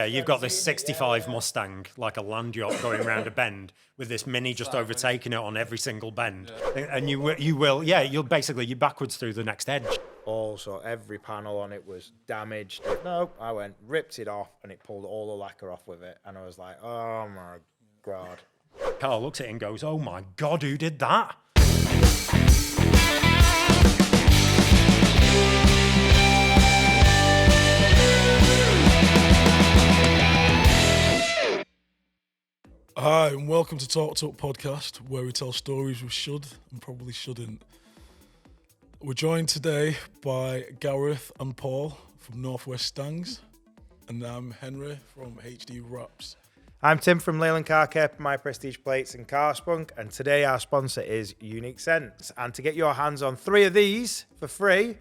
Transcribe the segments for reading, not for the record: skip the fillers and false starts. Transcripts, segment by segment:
Yeah, you've got this 65 Mustang, like a land yacht, going around a bend with this Mini just overtaking it on every single bend. And you'll basically, you're backwards through the next edge. Also, every panel on it was damaged. No, I went, ripped it off, and it pulled all the lacquer off with it. And I was like, oh my God. Carl looks at it and goes, oh my God, who did that? Hi, and welcome to TUP podcast, where we tell stories we should and probably shouldn't. We're joined today by Gareth and Paul from Northwest Stangs, and I'm Henry from HD Wraps. I'm Tim from Leyland Car Care, My Prestige Plates and Carspunk, and today our sponsor is Unique Scents. And to get your hands on 3 of these for free,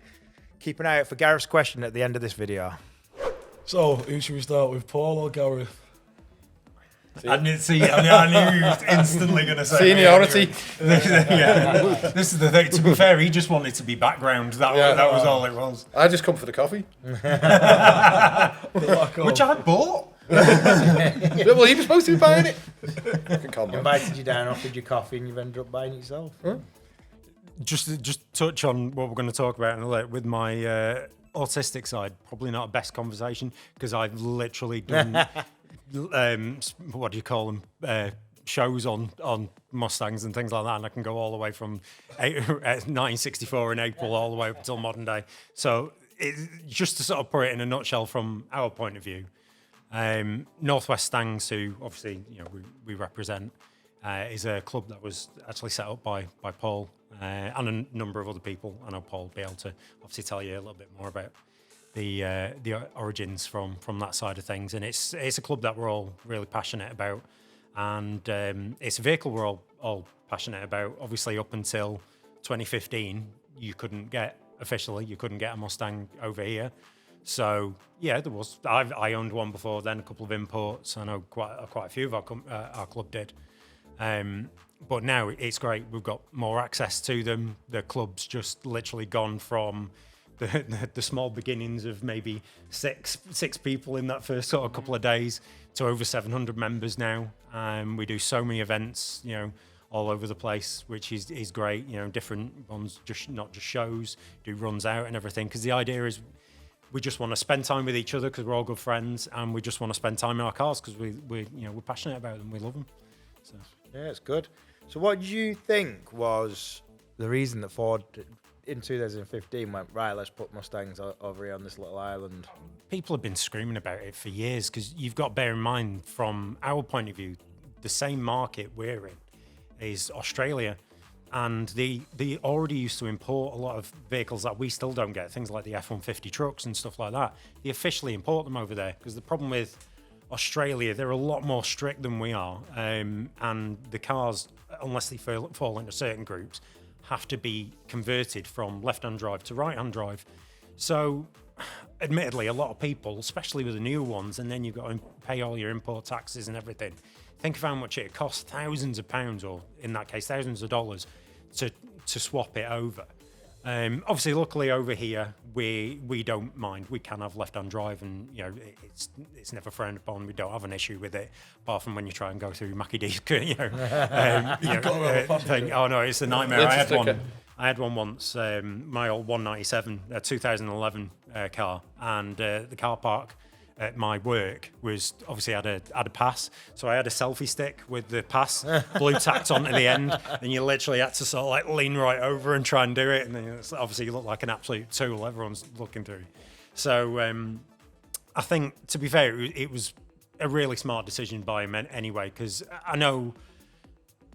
keep an eye out for Gareth's question at the end of this video. So, who should we start with, Paul or Gareth? I knew he was instantly going to say seniority. Yeah, this is the thing. To be fair, he just wanted to be background. That was all it was. I just come for the coffee. Which I bought. Well, he was supposed to be buying it. Invited you down, offered you coffee, and you've ended up buying it yourself. Huh? Just touch on what we're going to talk about in a little with my autistic side. Probably not a best conversation because I've literally done. What do you call them? Shows on Mustangs and things like that, and I can go all the way from 1964 in April all the way up until modern day. So, just to sort of put it in a nutshell from our point of view, Northwest Stangs, who obviously we represent, is a club that was actually set up by Paul and a number of other people. I know Paul will be able to obviously tell you a little bit more about the origins from that side of things, and it's a club that we're all really passionate about, and it's a vehicle we're all passionate about. Obviously, up until 2015, you couldn't get a Mustang over here. So yeah, there was. I owned one before then, a couple of imports. I know quite a few of our club did. But now it's great. We've got more access to them. The club's just literally gone from the small beginnings of maybe six people in that first sort of couple of days to over 700 members now. We do so many events, all over the place, which is great. Different ones, not just shows, do runs out and everything. Because the idea is we just want to spend time with each other because we're all good friends, and we just want to spend time in our cars because we're passionate about them. We love them. So. Yeah, it's good. So what do you think was the reason that Ford in 2015 went, right, let's put Mustangs over here on this little island? People have been screaming about it for years because you've got to bear in mind, from our point of view, the same market we're in is Australia, and they already used to import a lot of vehicles that we still don't get, things like the F-150 trucks and stuff like that. They officially import them over there because the problem with Australia, they're a lot more strict than we are, and the cars, unless they fall into certain groups, have to be converted from left-hand drive to right-hand drive. So, admittedly, a lot of people, especially with the new ones, and then you've got to pay all your import taxes and everything. Think of how much it costs, thousands of pounds, or in that case, thousands of dollars, to swap it over. Obviously, luckily over here, we don't mind. We can have left-hand drive, and it's never frowned upon. We don't have an issue with it, apart from when you try and go through Mackie D's, thing. Oh no, it's a nightmare. I had one once. My old 197, 2011 car, and the car park at my work was obviously had a pass, so I had a selfie stick with the pass blue tacked onto the end, and you literally had to sort of like lean right over and try and do it, and then obviously you look like an absolute tool. Everyone's looking through. So I think, to be fair, it was a really smart decision by him anyway, because I know,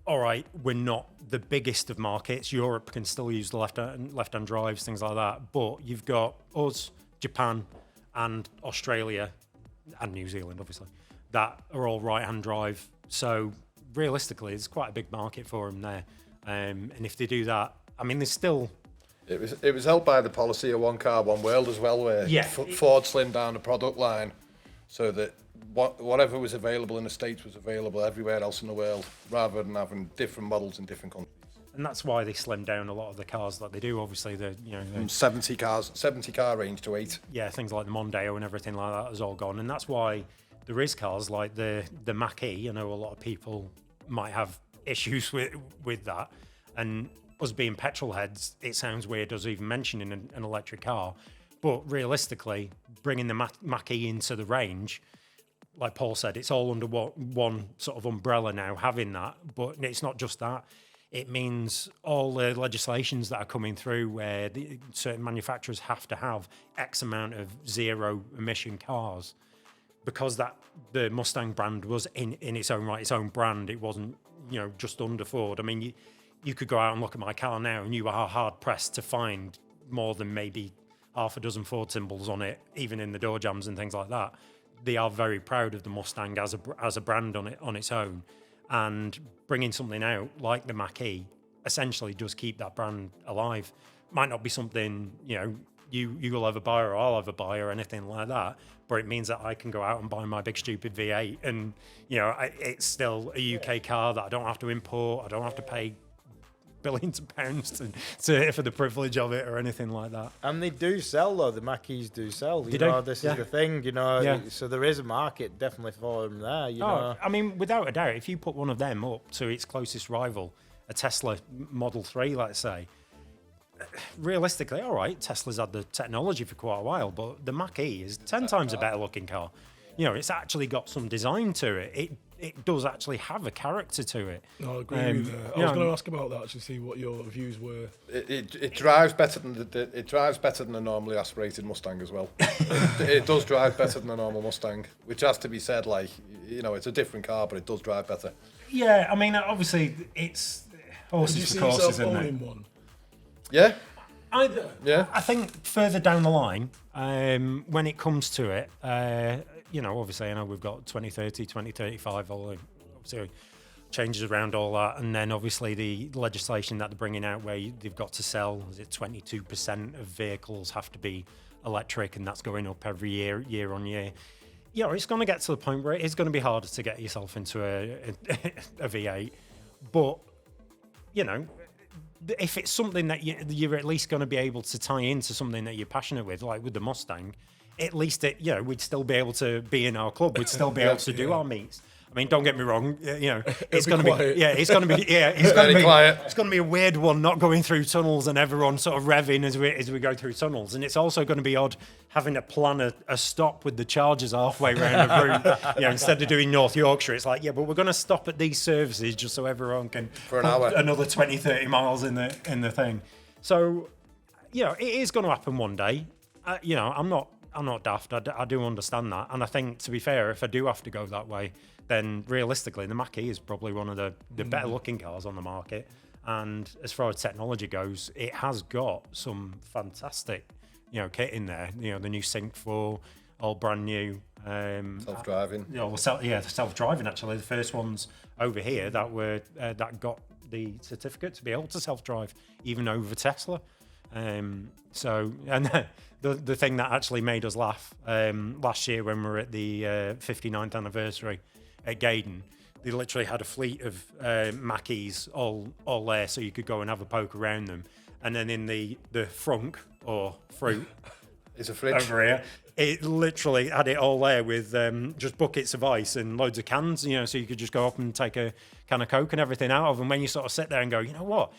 all right, we're not the biggest of markets. Europe can still use the left-hand drives, things like that, but you've got us, Japan, and Australia and New Zealand, obviously, that are all right-hand drive. So realistically, it's quite a big market for them there. And if they do that, I mean, there's still... It was held by the policy of one car, one world as well, where Ford slimmed down the product line so that whatever was available in the States was available everywhere else in the world, rather than having different models in different countries. And that's why they slimmed down a lot of the cars that they do. Obviously, from 70 car range to 8. Yeah, things like the Mondeo and everything like that has all gone, and that's why there is cars like the Mach-E. I know a lot of people might have issues with that, and us being petrol heads, it sounds weird us even mentioning an electric car, but realistically, bringing the Mach-E into the range, like Paul said, it's all under one sort of umbrella now, having that. But it's not just that. It means all the legislations that are coming through where certain manufacturers have to have X amount of zero emission cars, because the Mustang brand was in its own right, its own brand. It wasn't, just under Ford. I mean, you could go out and look at my car now and you are hard pressed to find more than maybe half a dozen Ford symbols on it, even in the door jambs and things like that. They are very proud of the Mustang as a brand on its own, and bringing something out like the Mach-E essentially does keep that brand alive. Might not be something you'll ever buy or I'll ever buy or anything like that, but it means that I can go out and buy my big stupid V8, and it's still a UK car that I don't have to import. I don't have to pay billions of pounds for the privilege of it or anything like that. And they do sell, though. The Mach-E's do sell. This is the thing, So there is a market definitely for them there, know. I mean, without a doubt, if you put one of them up to its closest rival, a Tesla Model 3, let's say, realistically, all right, Tesla's had the technology for quite a while, but the Mach-E is 10 times a better looking car. It's actually got some design to it. It does actually have a character to it. No, I agree with that. I was going to ask about that, actually, see what your views were. It drives better than a normally aspirated Mustang as well. It does drive better than a normal Mustang, which has to be said. Like, it's a different car, but it does drive better. Yeah, I mean, obviously, it's horses for courses, isn't it? One? Yeah. I think further down the line, when it comes to it, obviously I know we've got 2030, 2035, obviously changes around all that, and then obviously the legislation that they're bringing out where they've got to sell, is it 22% of vehicles have to be electric, and that's going up every year on year. It's going to get to the point where it is going to be harder to get yourself into a V8, but if it's something that you're at least going to be able to tie into something that you're passionate with, like with the Mustang, at least we'd still be able to be in our club. We'd still be able to do our meets. I mean, don't get me wrong. It's going to be it's going to be it's going to be a weird one, not going through tunnels and everyone sort of revving as we go through tunnels. And it's also going to be odd having to plan a stop with the chargers halfway around the route. Instead of doing North Yorkshire, it's like, but we're going to stop at these services just so everyone can for an hour, another 20, 30 miles in the thing. So, it is going to happen one day. I'm not daft. I do understand that. And I think, to be fair, if I do have to go that way, then realistically, the Mach-E is probably one of the better looking cars on the market. And as far as technology goes, it has got some fantastic, kit in there. The new Sync 4, all brand new. Self-driving. Self-driving, actually. The first ones over here that got the certificate to be able to self-drive, even over Tesla. And the thing that actually made us laugh last year when we were at the 59th anniversary at Gaydon, they literally had a fleet of Mach-E's all there, so you could go and have a poke around them. And then in the frunk or fruit, it's a fridge over here. It literally had it all there with just buckets of ice and loads of cans, so you could just go up and take a can of Coke and everything out of. And when you sort of sit there and go, you know what?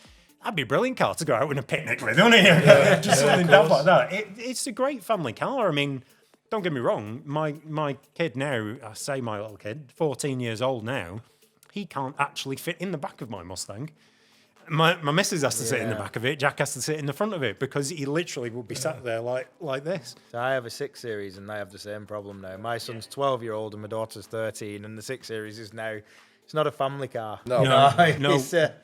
That'd be a brilliant car to go out on a picnic with, wouldn't it? Just something daft like that. It's a great family car. I mean, don't get me wrong. My kid now, I say my little kid, 14 years old now, he can't actually fit in the back of my Mustang. My missus has to sit in the back of it. Jack has to sit in the front of it because he literally would be sat there like this. So I have a 6 Series and I have the same problem now. My son's 12-year-old and my daughter's 13, and the 6 Series is now, it's not a family car. No.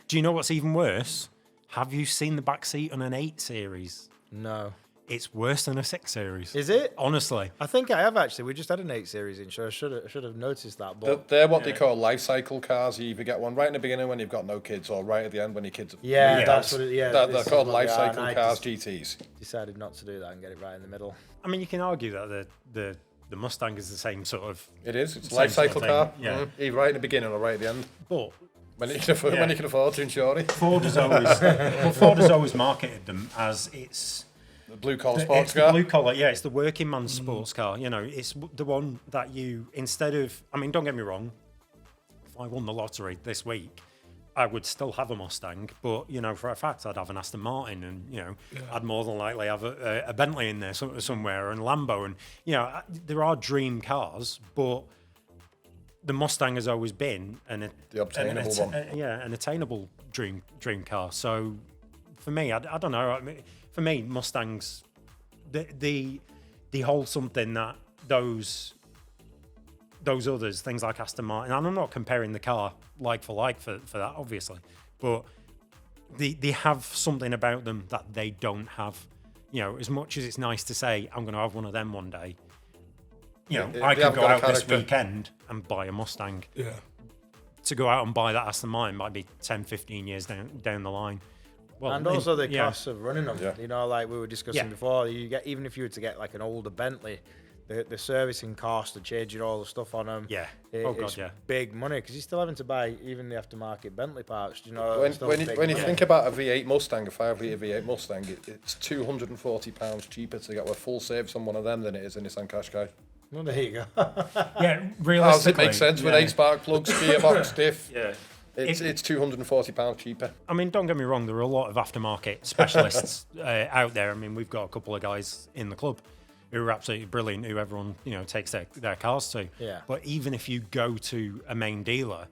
Do you know what's even worse? Have you seen the back seat on an 8 Series? No. It's worse than a 6 Series. Is it? Honestly. I think I have, actually. We just had an 8 Series in, so I should have noticed that. But they're what they call life cycle cars. You either get one right in the beginning when you've got no kids, or right at the end when your kids have... That's what it is. They're called life cycle cars, GTs. Decided not to do that and get it right in the middle. I mean, you can argue that the Mustang is the same sort of... It is. It's a life cycle car. Yeah. Either right at the beginning or right at the end. But... When you can afford to insure it. Ford has always marketed them as it's The blue collar sports It's car. the blue collar, yeah. It's the working man's sports car. You know, it's the one that you, instead of, I mean, don't get me wrong. If I won the lottery this week, I would still have a Mustang, but you know, for a fact, I'd have an Aston Martin, and you know, I'd more than likely have a Bentley in there somewhere, and Lambo, and you know, there are dream cars, but the Mustang has always been an attainable dream car. So for me, I don't know. I mean, for me, Mustangs, they hold something that those others, things like Aston Martin, and I'm not comparing the car like for that, obviously, but they have something about them that they don't have. You know, as much as it's nice to say, I'm going to have one of them one day, you know, I could go out this weekend and buy a Mustang. Yeah. To go out and buy that Aston Martin might be 10, 15 years down the line. Well, and also the costs of running them. Yeah. You know, like we were discussing before, you get, even if you were to get like an older Bentley, the servicing cost of changing all the stuff on them, it's big money, because you're still having to buy even the aftermarket Bentley parts. You know, when you think about a V8 Mustang, a 5-litre V8 Mustang, it's £240 cheaper to get a full service on one of them than it is a Nissan Qashqai. Well, there you go. Yeah, realistically, how does it make sense with 8 spark plugs, gearbox, diff? Yeah. It's £240 cheaper. I mean, don't get me wrong, there are a lot of aftermarket specialists out there. I mean, we've got a couple of guys in the club who are absolutely brilliant, who everyone, you know, takes their cars to. Yeah. But even if you go to a main dealer,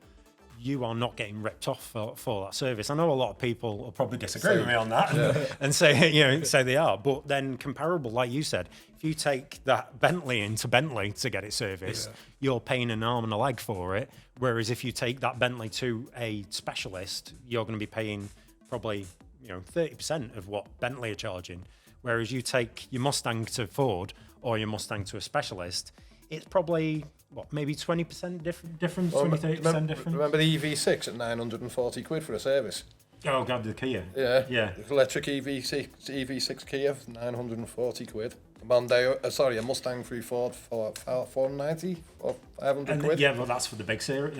you are not getting ripped off for that service. I know a lot of people will probably disagree with me on that and say, you know, say they are. But then comparable, like you said, if you take that Bentley into Bentley to get it serviced, you're paying an arm and a leg for it. Whereas if you take that Bentley to a specialist, you're going to be paying probably, you know, 30% of what Bentley are charging. Whereas you take your Mustang to Ford or your Mustang to a specialist, it's probably, what, maybe 20% difference, 30% difference? Remember the EV6 at 940 quid for a service? Oh, God, the Kia. Yeah. Electric EV6 Kia, 940 quid. A Mustang through Ford for 490 or 500 quid. Yeah, well, that's for the big service.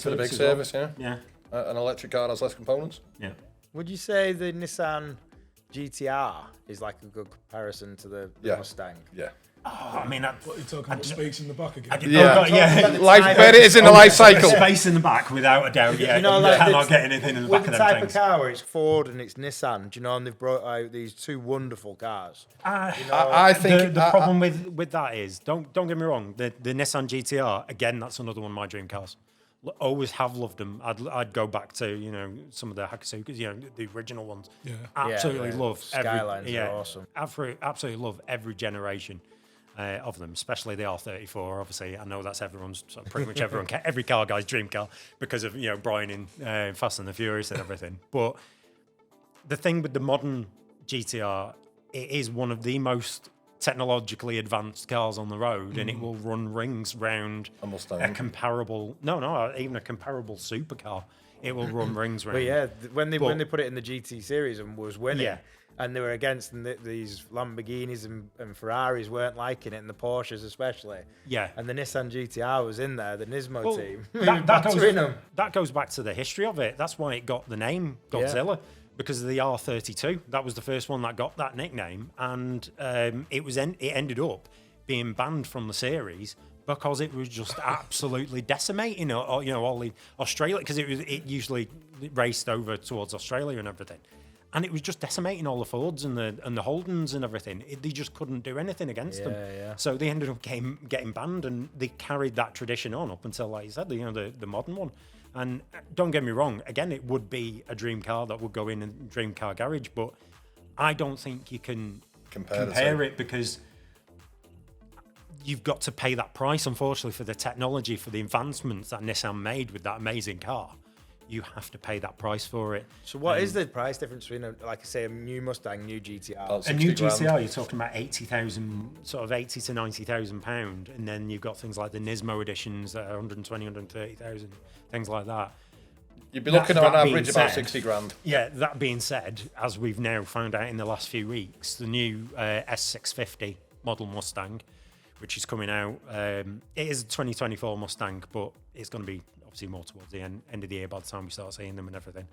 For the big service, well. Yeah. An electric car has less components. Yeah. Would you say the Nissan GTR is like a good comparison to the Mustang? Yeah. Oh, I mean, what, you're talking about space in the back again? Where it is in the life cycle. Space in the back, without a doubt. Yeah, you know, you cannot get anything in the back of them type things. of car where it's Ford and it's Nissan, do you know, and they've brought out these two wonderful cars. I think the problem with that is, don't get me wrong, the Nissan GTR, again, that's another one of my dream cars. Always have loved them. I'd go back to, you know, some of the Hakasukas, you know, the original ones. Yeah. Yeah, Absolutely love Skylines are awesome. Absolutely love every generation of them, especially the R34. Obviously, I know that's everyone's, pretty much every car guy's dream car because of, you know, Brian in Fast and the Furious and everything. But the thing with the modern GTR, it is one of the most technologically advanced cars on the road, and it will run rings round a Mustang. Even a comparable supercar. It will run rings round. But yeah, when they put it in the GT series and was winning, Yeah. and they were against these Lamborghinis and Ferraris weren't liking it, and the Porsches especially. Yeah. And the Nissan GTR was in there, the Nismo team. That goes back to the history of it. That's why it got the name Godzilla. Because of the R32, that was the first one that got that nickname, and it ended up being banned from the series because it was just absolutely decimating, you know, all the Australia, because it usually raced over towards Australia and everything, and it was just decimating all the Fords and the Holdens and everything. They just couldn't do anything against them. Yeah. So they ended up getting banned, and they carried that tradition on up until, like you said, the modern one. And don't get me wrong, again, it would be a dream car that would go in a dream car garage, but I don't think you can compare it, because you've got to pay that price, unfortunately, for the technology, for the advancements that Nissan made with that amazing car. You have to pay that price for it. So what is the price difference between, like I say, a new Mustang, new GTR? A new GTR, you're talking about 80,000, sort of 80 to 90,000 pound, and then you've got things like the Nismo editions that are 120, 130,000, things like that. You'd be looking on average about 60 grand. Yeah, that being said, as we've now found out in the last few weeks, the new S650 model Mustang, which is coming out, it is a 2024 Mustang, but it's going to be obviously more towards the end of the year by the time we start seeing them and everything.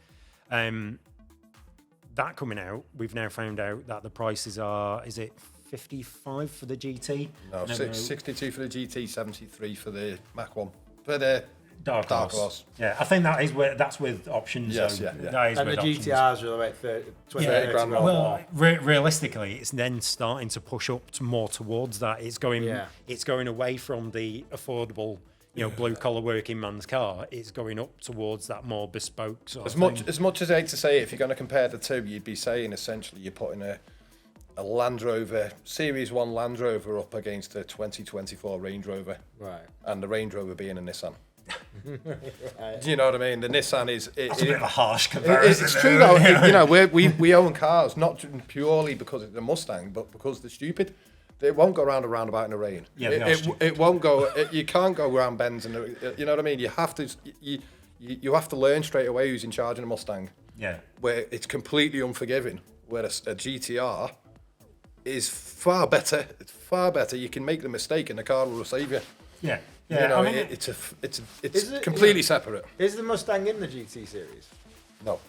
that coming out, we've now found out that the prices are, is it 55 for the GT? No, 62 for the GT, 73 for the Mach 1. For the Dark Horse. Horse. Yeah, I think that is that's with options. Yes, so yeah. That is And with the options. GTRs are like 30 grand grand Well, realistically, it's then starting to push up more towards that. It's going away from the affordable, blue collar working man's car. It's going up towards that more bespoke sort of thing. As much as I hate to say it, if you're going to compare the two, you'd be saying essentially you're putting a Land Rover, Series 1 Land Rover up against a 2024 Range Rover. Right. And the Range Rover being a Nissan. Do you know what I mean? The Nissan is... That's a bit of a harsh comparison. It's true though. We own cars, not purely because it's a Mustang, but because they're stupid. It won't go around a roundabout in the rain. Yeah, it won't go... you can't go around bends. You know what I mean? You have to... You have to learn straight away who's in charge in a Mustang. Yeah. Where it's completely unforgiving. Whereas a GTR is far better. It's far better. You can make the mistake and the car will save you. Yeah. You know, it's completely separate. Is the Mustang in the GT series? No.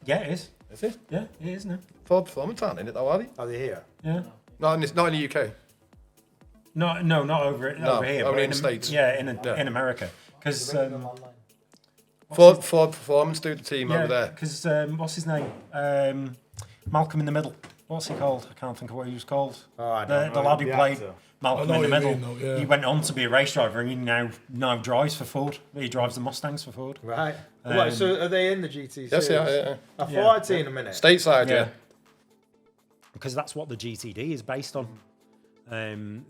Yeah, it is. Is it? Yeah, it is now. Ford Performance aren't in it though, are they? Are they here? Yeah. Not in the UK. No, not over here. Only but in the States. Yeah, in America. Because Ford Performance do the team over there. Because what's his name? Malcolm in the Middle. What's he called? I can't think of what he was called. Oh, I don't The know. lad who played Malcolm in the Middle. Yeah. He went on to be a race driver, and he now drives for Ford. He drives the Mustangs for Ford. Right. So are they in the GT series? Yes, yeah. I thought I'd seen them in it. Stateside, yeah. Because that's what the GTD is based on. And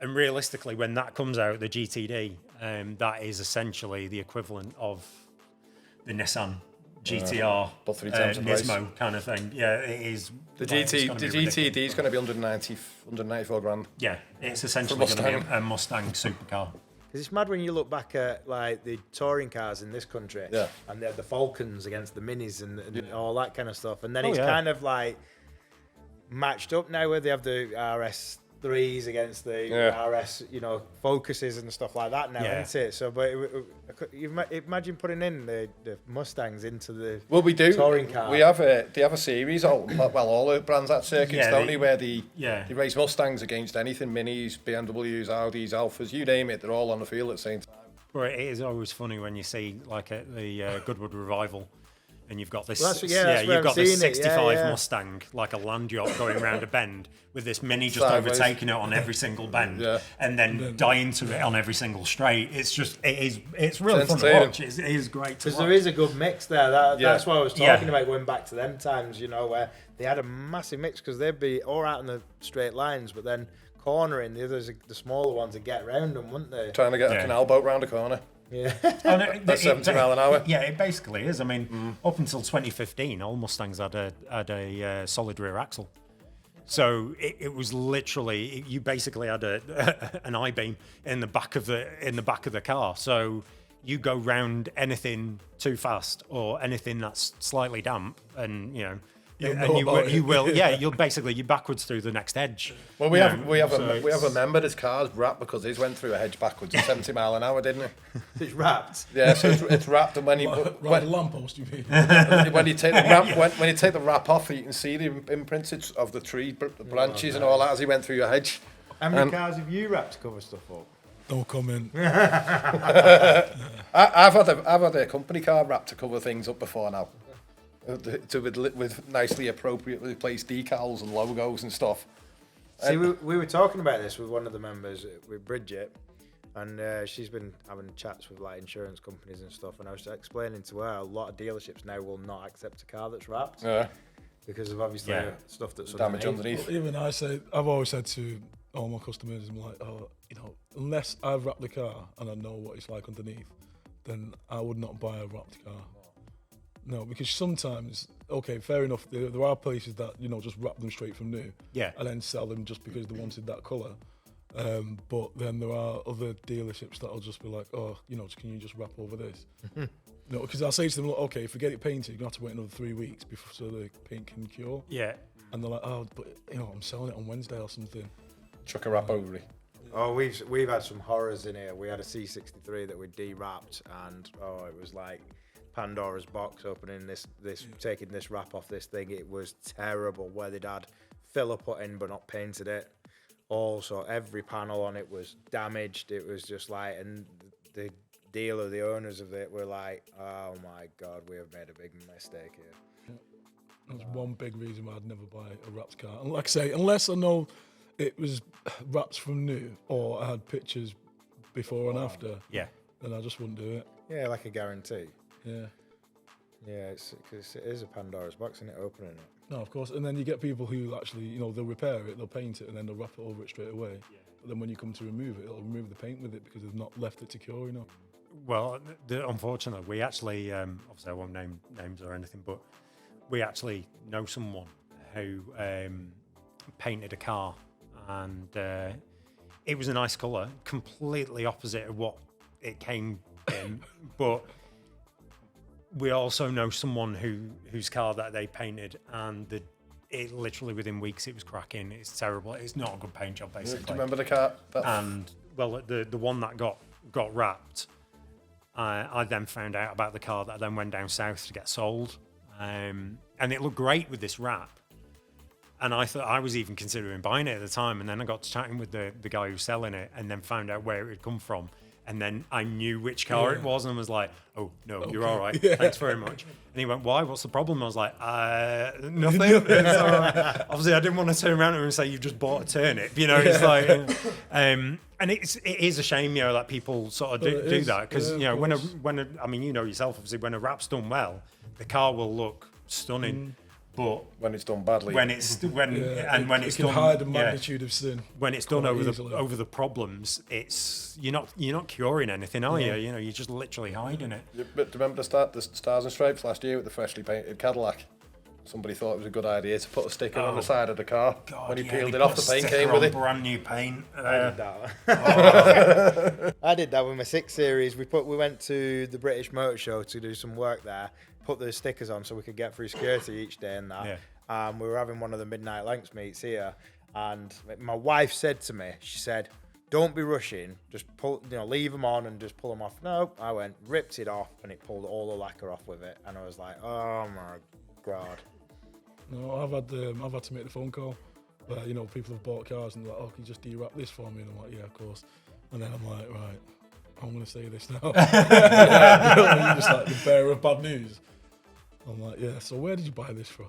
realistically, when that comes out, the GTD, that is essentially the equivalent of the Nissan GTR, but 3 times the price. Nismo kind of thing. Yeah, it is. The GTD is going to be 194 grand. Yeah, it's essentially going to be a Mustang supercar. Because it's mad when you look back at like the touring cars in this country, and they have the Falcons against the Minis and all that kind of stuff, and then it's kind of like matched up now where they have the RS3s against the RS, Focuses and stuff like that now, isn't it? So, but you imagine putting in the Mustangs into the touring car. They have a series. All the brands at circuits, don't they? Where they race Mustangs against anything, Minis, BMWs, Audis, Alphas, you name it. They're all on the field at the same time. Well, it is always funny when you see like at the Goodwood Revival. And you've got this, you've got this 65 Mustang, like a land yacht going around a bend with this Mini just overtaking it on every single bend, and then dying to it on every single straight. It's really fun to watch. It is great to watch. Because there is a good mix there. That's what I was talking about, going back to them times, where they had a massive mix because they'd be all out in the straight lines, but then cornering, the smaller ones would get around them, wouldn't they? Trying to get a canal boat round a corner. Yeah. That's 70 mile an hour. Yeah, it basically is. I mean, up until 2015, all Mustangs had a solid rear axle. So it was literally, you basically had an I-beam in the back of the car. So you go round anything too fast or anything that's slightly damp, and you'll basically you're backwards through the next edge. Well, we have a member that's car's wrapped because he's went through a hedge backwards at 70 mile an hour, didn't he? It's wrapped. Yeah, so it's wrapped, and when he the lamppost, you mean? when you take the wrap when you take the wrap off, you can see the imprints of the tree branches and all that as he went through your hedge. How many cars have you wrapped to cover stuff up? No comment. I've had a company car wrapped to cover things up before now. With nicely appropriately placed decals and logos and stuff. See, we were talking about this with one of the members, with Bridget, and she's been having chats with like insurance companies and stuff, and I was explaining to her a lot of dealerships now will not accept a car that's wrapped because of obviously stuff that's damage underneath. Even I've always said to all my customers, I'm like, unless I've wrapped the car and I know what it's like underneath, then I would not buy a wrapped car. No, because sometimes, okay, fair enough, there are places that, just wrap them straight from new. Yeah. And then sell them just because they wanted that colour. But then there are other dealerships that'll just be like, can you just wrap over this? No, because I'll say to them, look, okay, if we get it painted, you're going to have to wait another 3 weeks before so the paint can cure. Yeah. And they're like, but I'm selling it on Wednesday or something. Chuck a wrap over it. Oh, we've had some horrors in here. We had a C63 that we de-wrapped, and it was like Pandora's box, opening this taking this wrap off this thing. It was terrible. Where they'd had filler put in but not painted it. Also, every panel on it was damaged. It was just like, and the dealer, the owners of it were like, oh my God, we have made a big mistake here. That's one big reason why I'd never buy a wrapped car. And like I say, unless I know it was wrapped from new or I had pictures before and after, then I just wouldn't do it. Yeah, like a guarantee. Yeah. Yeah, because it is a Pandora's box, isn't it, opening it? No, of course. And then you get people who actually, you know, they'll repair it, they'll paint it, and then they'll wrap it over it straight away. Yeah. But then when you come to remove it, it'll remove the paint with it because they've not left it secure enough. Well, unfortunately, we actually, obviously I won't name names or anything, but we actually know someone who painted a car, and it was a nice colour, completely opposite of what it came in, but we also know someone whose car that they painted, and it literally within weeks it was cracking. It's terrible. It's not a good paint job, basically. Do you remember the car? And well, the one that got wrapped, I then found out about the car that I then went down south to get sold, and it looked great with this wrap. And I thought I was even considering buying it at the time, and then I got to chatting with the guy who's selling it, and then found out where it had come from. And then I knew which car it was, and was like, "Oh no, okay. You're all right. Yeah. Thanks very much." And he went, "Why? What's the problem?" I was like, "Nothing." It's all right. Obviously, I didn't want to turn around to him and say, "You've just bought a turnip." You know, it's like, and it is a shame, you know, that people sort of do that, because you know, when I mean, you know yourself, obviously, when a wrap's done well, the car will look stunning. But when it's done badly, when it's done, hide the magnitude of sin. When it's done over the problems, it's you're not curing anything, are you? You know, you're just literally hiding it. But do you remember the Stars and Stripes last year with the freshly painted Cadillac? Somebody thought it was a good idea to put a sticker on the side of the car. God, when he peeled it off, the paint came with it. Brand new paint. I did that with my 6 Series. We went to the British Motor Show to do some work there. Put the stickers on so we could get through security each day and that. Yeah. We were having one of the Midnight Lengths meets here, and my wife said to me, she said, "Don't be rushing, just leave them on and just pull them off." No, I went, ripped it off, and it pulled all the lacquer off with it, and I was like, "Oh my God." No, I've had to make the phone call. You know, people have bought cars and they're like, "Oh, can you just de-wrap this for me?" And I'm like, "Yeah, of course." And then I'm like, "Right, I'm going to say this now." You're just like the bearer of bad news. I'm like, "Yeah, so where did you buy this from?"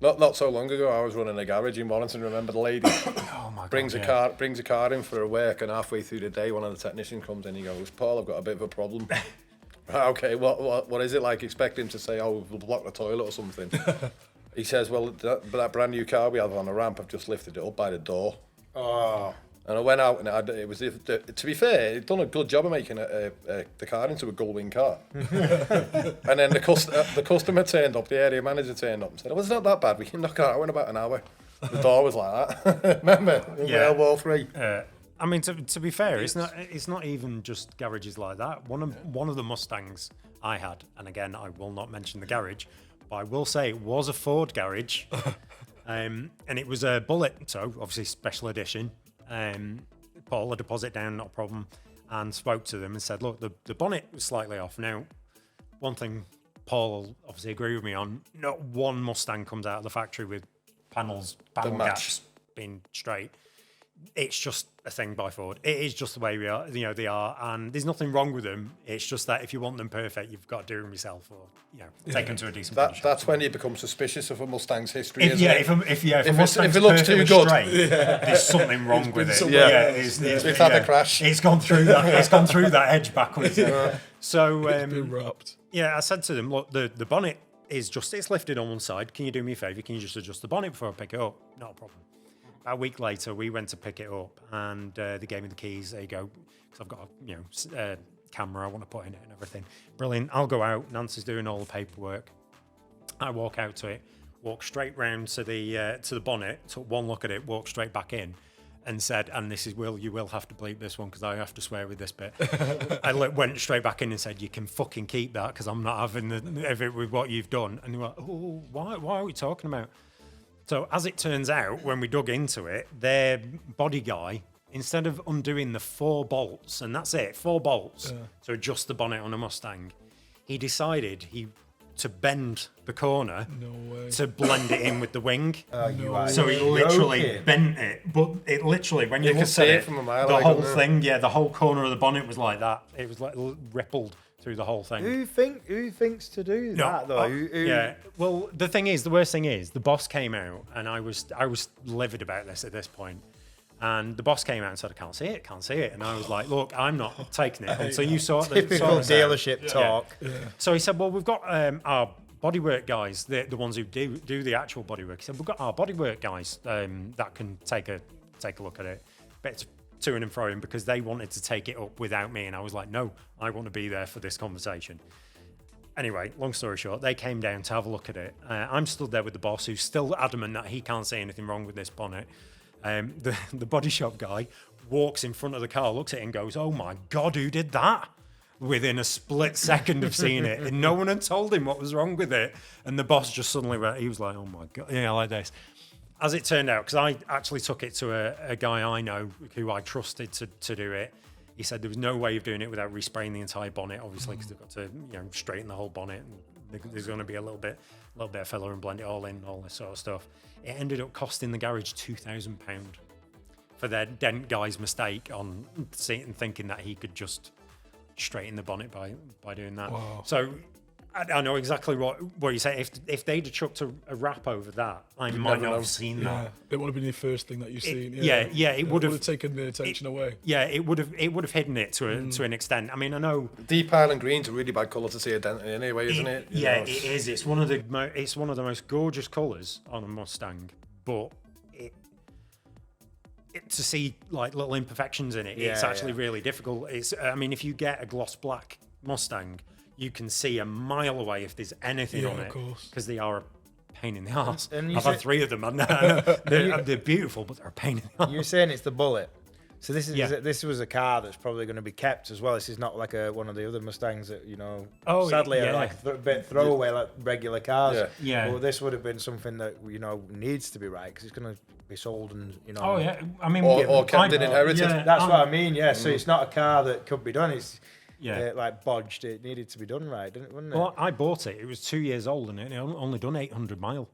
Not so long ago, I was running a garage in Warrington. Remember the lady brings a car in for her work, and halfway through the day, one of the technicians comes in. He goes, "Paul, I've got a bit of a problem." Okay, what is it like? Expect him to say, "Oh, we'll block the toilet" or something. He says, "Well, that brand new car we have on the ramp, I've just lifted it up by the door." Oh. And I went out, and to be fair, he'd done a good job of making the car into a gull-wing car. And then the customer turned up, the area manager turned up and said, "Well, it's not that bad, we can knock it out in about an hour." The door was like that. Remember? Yeah. World War 3. I mean, to be fair, it's not even just garages like that. One of the Mustangs I had, and again, I will not mention the garage, but I will say it was a Ford garage, and it was a Bullet, so obviously special edition. Put all the deposit down, not a problem, and spoke to them and said, "Look, the bonnet was slightly off." Now, one thing Paul will obviously agree with me on: not one Mustang comes out of the factory with panel gaps being straight. It's just a thing by Ford. It is just the way we are, you know, they are, and there's nothing wrong with them. It's just that if you want them perfect, you've got to do them yourself, or take them to a decent. That's when you become suspicious of a Mustang's history. If it looks too good, straight, there's something wrong with it. It's had a crash. It's gone through that. It's gone through that edge backwards. So it's been wrapped. Yeah, I said to them, "Look, the bonnet is just it's lifted on one side. Can you do me a favour? Can you just adjust the bonnet before I pick it up?" Not a problem. About a week later, we went to pick it up, and they gave me the keys. There you go, because I've got a camera I want to put in it and everything. Brilliant. I'll go out. Nancy's doing all the paperwork. I walk out to it, walk straight round to the bonnet, took one look at it, walked straight back in, and said, "And this is you will have to bleep this one because I have to swear with this bit." I went straight back in and said, "You can fucking keep that because I'm not having it with what you've done." And they were like, "Oh, why are we talking about?" So as it turns out, when we dug into it, their body guy, instead of undoing the 4 bolts, and that's it, 4 bolts to adjust the bonnet on a Mustang, he decided to bend the corner No way. to blend it in with the wing. are So he literally joking. bent it, but it literally, when you You can look see at it it, from a mile the away, whole couldn't you? thing, the whole corner of the bonnet was like that. It was like rippled through the whole thing. Who thinks to do that though? Yeah. Well, the worst thing is, the boss came out, and I was livid about this at this point. And the boss came out and said, I can't see it. And I was like, look, I'm not taking it until you sort Typical this out. dealership talk. Yeah. So he said, well, we've got our bodywork guys, the ones who do the actual bodywork. He said, we've got our bodywork guys that can take a look at it. But it's to and fro because they wanted to take it up without me. And I was like, no, I want to be there for this conversation. Anyway, long story short, they came down to have a look at it. I'm stood there with the boss, who's still adamant that he can't see anything wrong with this bonnet. The body shop guy walks in front of the car, looks at it and goes, oh my God, who did that? Within a split second of seeing it. And no one had told him what was wrong with it. And the boss just suddenly, he was like, oh my God, like this. As it turned out, because I actually took it to a guy I know who I trusted to do it. He said there was no way of doing it without respraying the entire bonnet, obviously, because they've got to straighten the whole bonnet. And there's going to be a little bit of filler and blend it all in, all this sort of stuff. It ended up costing the garage £2,000 for their dent guy's mistake on thinking that he could just straighten the bonnet by doing that. Wow. So I know exactly what you say. If they'd have chucked a wrap over that, I might not have seen Yeah. that. It would have been the first thing that you've seen. It would have taken the attention away. Yeah, it would have hidden it to an extent. I mean, I know Deep Island green's a really bad colour to see a dent in anyway, isn't it? It is. It's one of the most gorgeous colours on a Mustang, but to see like little imperfections in it, it's actually really difficult. I mean, if you get a gloss black Mustang, you can see a mile away if there's anything on it, because they are a pain in the arse. I've had 3 of them, and they're beautiful, but they're a pain in the arse. You're saying it's the Bullet. So this was a car that's probably going to be kept as well. This is not like one of the other Mustangs that sadly are like a bit throwaway like regular cars. Yeah. Well, this would have been something that needs to be right because it's going to be sold and Oh yeah, I mean, or kept in inherited. Yeah, that's what I mean. Yeah, so it's not a car that could be done. It's like bodged. It needed to be done right, wouldn't it? Well, I bought it. It was 2 years old, and it only done 800 mile.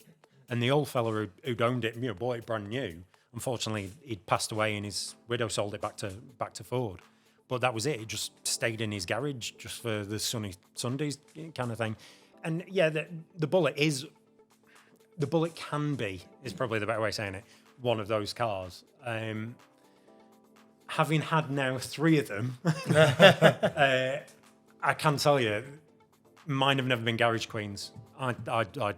And the old fella who'd owned it, bought it brand new. Unfortunately, he'd passed away, and his widow sold it back to Ford. But that was it. It just stayed in his garage just for the sunny Sundays kind of thing. And yeah, the Bullet can be, is probably the better way of saying it, one of those cars. Having had now 3 of them, I can tell you, mine have never been garage queens. I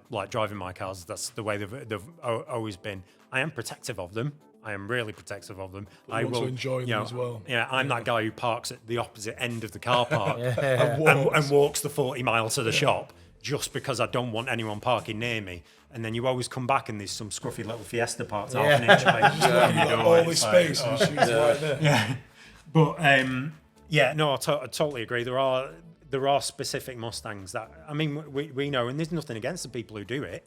like driving my cars. That's the way they've always been. I am protective of them. I am really protective of them. I will enjoy them as well. Yeah, I'm that guy who parks at the opposite end of the car park and walks the 40 miles to the shop just because I don't want anyone parking near me. And then you always come back and there's some scruffy little Fiesta parked half an inch away. All this space and she's right there. Yeah, but no, I totally agree. There are specific Mustangs that, I mean, we know, and there's nothing against the people who do it.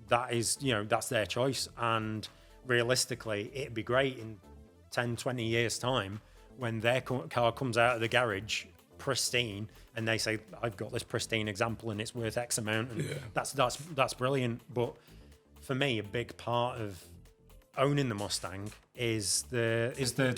That is, that's their choice. And realistically, it'd be great in 10, 20 years' time when their car comes out of the garage pristine and they say, I've got this pristine example and it's worth X amount. And that's brilliant. But for me, a big part of owning the Mustang is the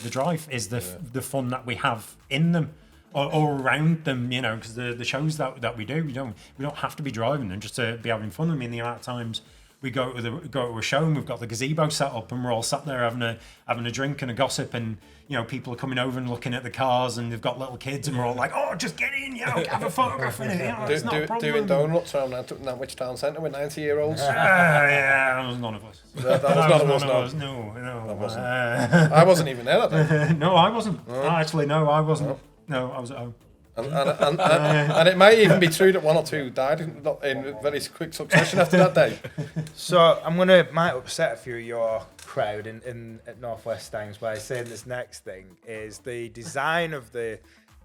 drive, is the fun that we have in them. Or around them, because the shows that we do, we don't have to be driving them just to be having fun. I mean, the amount of times we go to a show and we've got the gazebo set up and we're all sat there having a drink and a gossip, and people are coming over and looking at the cars and they've got little kids and we're all like, oh, just get in, have a photograph in it. It's not a problem. Doing donuts around Nantwich Town Centre with 90-year-olds. That was none of us. That was none of us. No, that wasn't. I wasn't even there that day. No, I wasn't. Actually, no, I wasn't. No, I was at home. And it might even be true that 1 or 2 died in very quick succession after that day. So might upset a few of your crowd at Northwest Stangs by saying this next thing is the design of the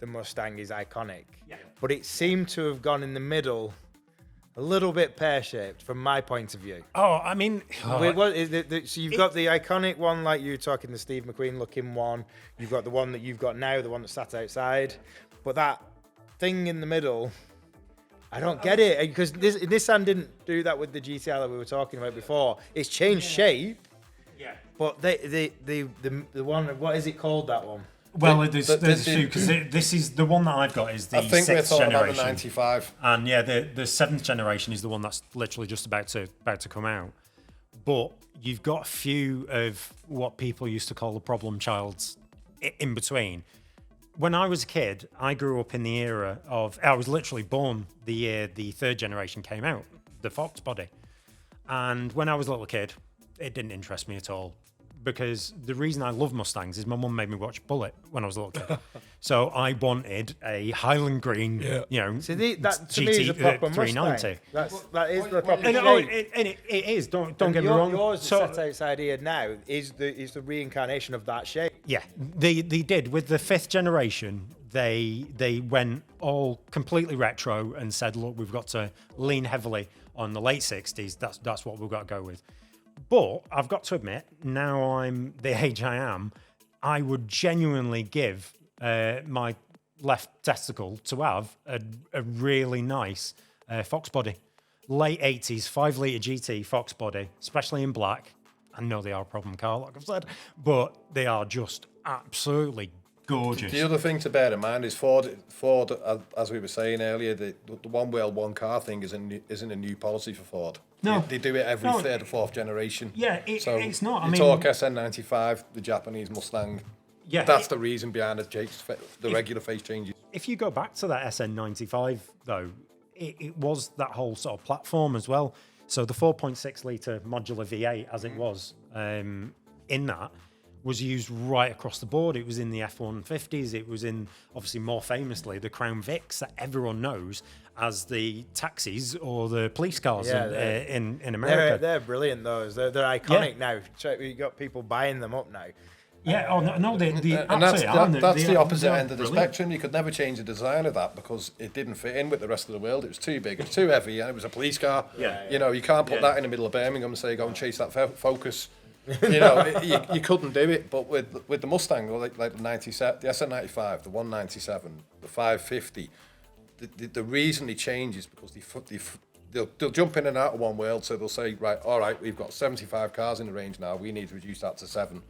Mustang is iconic, but it seemed to have gone in the middle, a little bit pear-shaped from my point of view. Oh, I mean, so you've got the iconic one, like you were talking, the Steve McQueen looking one. You've got the one that you've got now, the one that sat outside. But that thing in the middle, I don't get it because Nissan didn't do that with the GTR that we were talking about before. It's changed shape. Yeah. But the one, what is it called, that one? Well, there's two, because this is the one that I've got is the I think we're sixth talking about generation. the 95. And yeah, the seventh generation is the one that's literally just about to come out. But you've got a few of what people used to call the problem childs in between. When I was a kid, I grew up in the era of, I was literally born the year the third generation came out, the Fox body. And when I was a little kid, it didn't interest me at all. Because the reason I love Mustangs is my mum made me watch Bullet when I was a little kid. So I wanted a Highland Green, See, that to GT me is a proper 390. Mustang. That is the proper And, shape. it is. Don't get me wrong. Yours set outside here now is the reincarnation of that shape. Yeah, they did with the fifth generation. They went all completely retro and said, look, we've got to lean heavily on the late 60s. That's what we've got to go with. But I've got to admit, now I'm the age I am, I would genuinely give my left testicle to have a really nice Fox body. Late 80s, 5-litre GT Fox body, especially in black. I know they are a problem car, like I've said, but they are just absolutely gorgeous. The other thing to bear in mind is Ford, as we were saying earlier, the one wheel, one car thing isn't a new policy for Ford. No. They do it every third or fourth generation. Yeah, it's not. I You mean, talk SN95, the Japanese Mustang. Yeah, that's the reason behind the regular face changes. If you go back to that SN95, though, it was that whole sort of platform as well. So the 4.6 litre modular V8, as it was in that, was used right across the board. It was in the F-150s. It was in, obviously, more famously, the Crown Vics that everyone knows as the taxis or the police cars in America. They're brilliant, those. They're iconic now. You've got people buying them up now. Yeah, and that's the opposite end of the spectrum. You could never change the design of that because it didn't fit in with the rest of the world. It was too big, it was too heavy, and it was a police car. You can't put that in the middle of Birmingham and say, go and chase that Focus. You couldn't do it. But with the Mustang, like the 97, the SN95, the 197, the 550, the reason they change is because they'll jump in and out of one world. So they'll say, right, all right, we've got 75 cars in the range now. We need to reduce that to 7.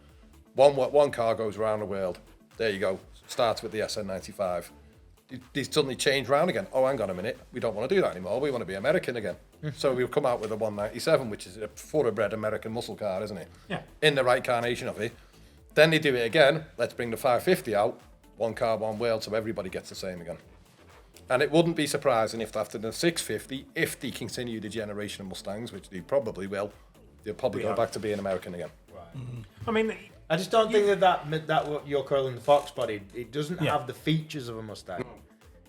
One car goes around the world. There you go. Starts with the SN95. They suddenly change round again. Oh, hang on a minute. We don't want to do that anymore. We want to be American again. So we've come out with a 197, which is a thoroughbred American muscle car, isn't it? Yeah. In the right carnation of it. Then they do it again. Let's bring the 550 out. One car, one world, so everybody gets the same again. And it wouldn't be surprising if after the 650, if they continue the generation of Mustangs, which they probably will, they'll probably go back to being American again. Right. I mean, I just don't think that what you're calling the Fox body, it doesn't have the features of a Mustang.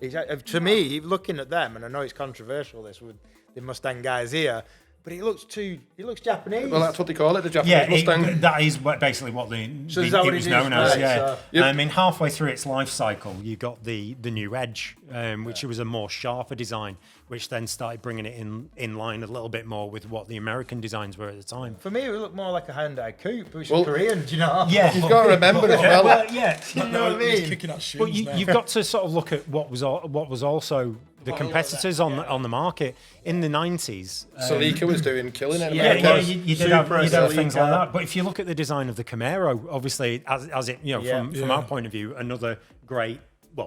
To me, looking at them, and I know it's controversial this with the Mustang guys here, but it looks Japanese. Well, that's what they call it, the Japanese Mustang. That is basically what it was known as. I mean, halfway through its life cycle, you got the new Edge, which was a more sharper design, which then started bringing it in line a little bit more with what the American designs were at the time. For me, it looked more like a Hyundai Coupe, which is Korean, do you know? Yeah. You've got to remember as well. You know what I mean? Kicking out shoes But you've got to sort of look at what was also the competitors on the market in the 90s. Celica was killing it. Yeah, you did have things like that. But if you look at the design of the Camaro, obviously, as it from our point of view, another great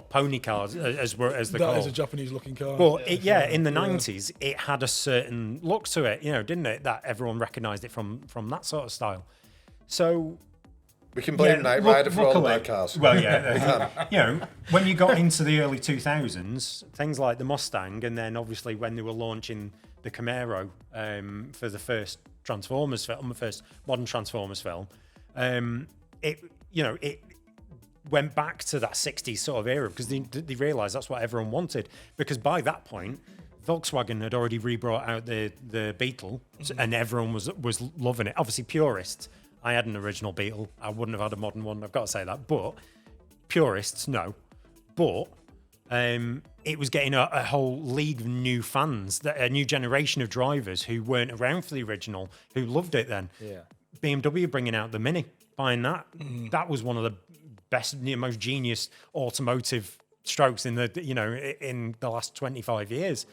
pony cars as they call. That is a Japanese-looking car. But in the 90s, it had a certain look to it, didn't it? That everyone recognised it from that sort of style. So we can blame Knight Rider for all the bad cars. Well, when you got into the early 2000s, things like the Mustang, and then obviously when they were launching the Camaro for the first Transformers film, the first modern Transformers film, it went back to that 60s sort of era because they realised that's what everyone wanted. Because by that point, Volkswagen had already rebrought out the Beetle, and everyone was loving it. Obviously, purists. I had an original Beetle. I wouldn't have had a modern one. I've got to say that. But purists, no. But it was getting a whole league of new fans, a new generation of drivers who weren't around for the original, who loved it then. Yeah. BMW bringing out the Mini, buying that. That was one of the best, most genius automotive strokes in the last 25 years.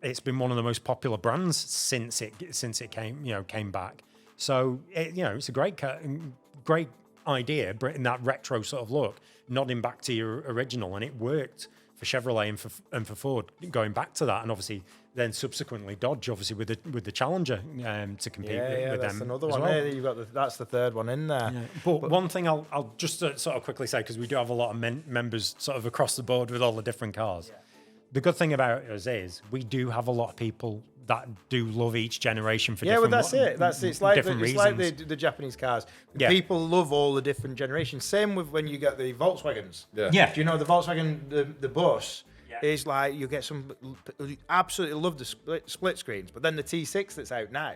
it's been one of the most popular brands since it came back. So it's a great idea, in that retro sort of look, nodding back to your original, and it worked for Chevrolet and for Ford going back to that, and obviously then subsequently Dodge, obviously with the Challenger to compete with that's them. another as one. well. You've got that's the third one in there. Yeah. But one thing I'll just sort of quickly say, because we do have a lot of members sort of across the board with all the different cars. Yeah. The good thing about us is we do have a lot of people that do love each generation for different that's it. It's like the Japanese cars. People love all the different generations. Same with when you get the Volkswagens. Yeah. Do you know the Volkswagen, the bus? Is like you get some absolutely love the split screens, but then the T6 that's out now,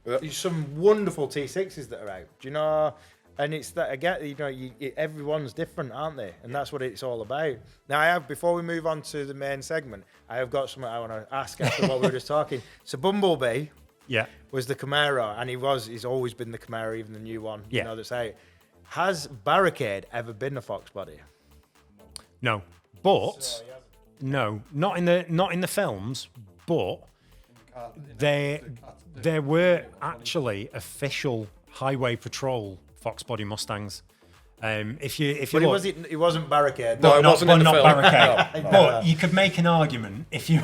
there's some wonderful T6s that are out. Do you know? And it's that again, everyone's different, aren't they? And that's what it's all about. Now, before we move on to the main segment, I have got something I want to ask after what we were just talking. So Bumblebee, was the Camaro, and he's always been the Camaro, even the new one. That's out. Has Barricade ever been a Fox body? No, but. No, not in the films, but there were actually official highway patrol Fox body Mustangs. If you look, he wasn't Barricade. No, it wasn't in the film. Barricade. But you could make an argument if you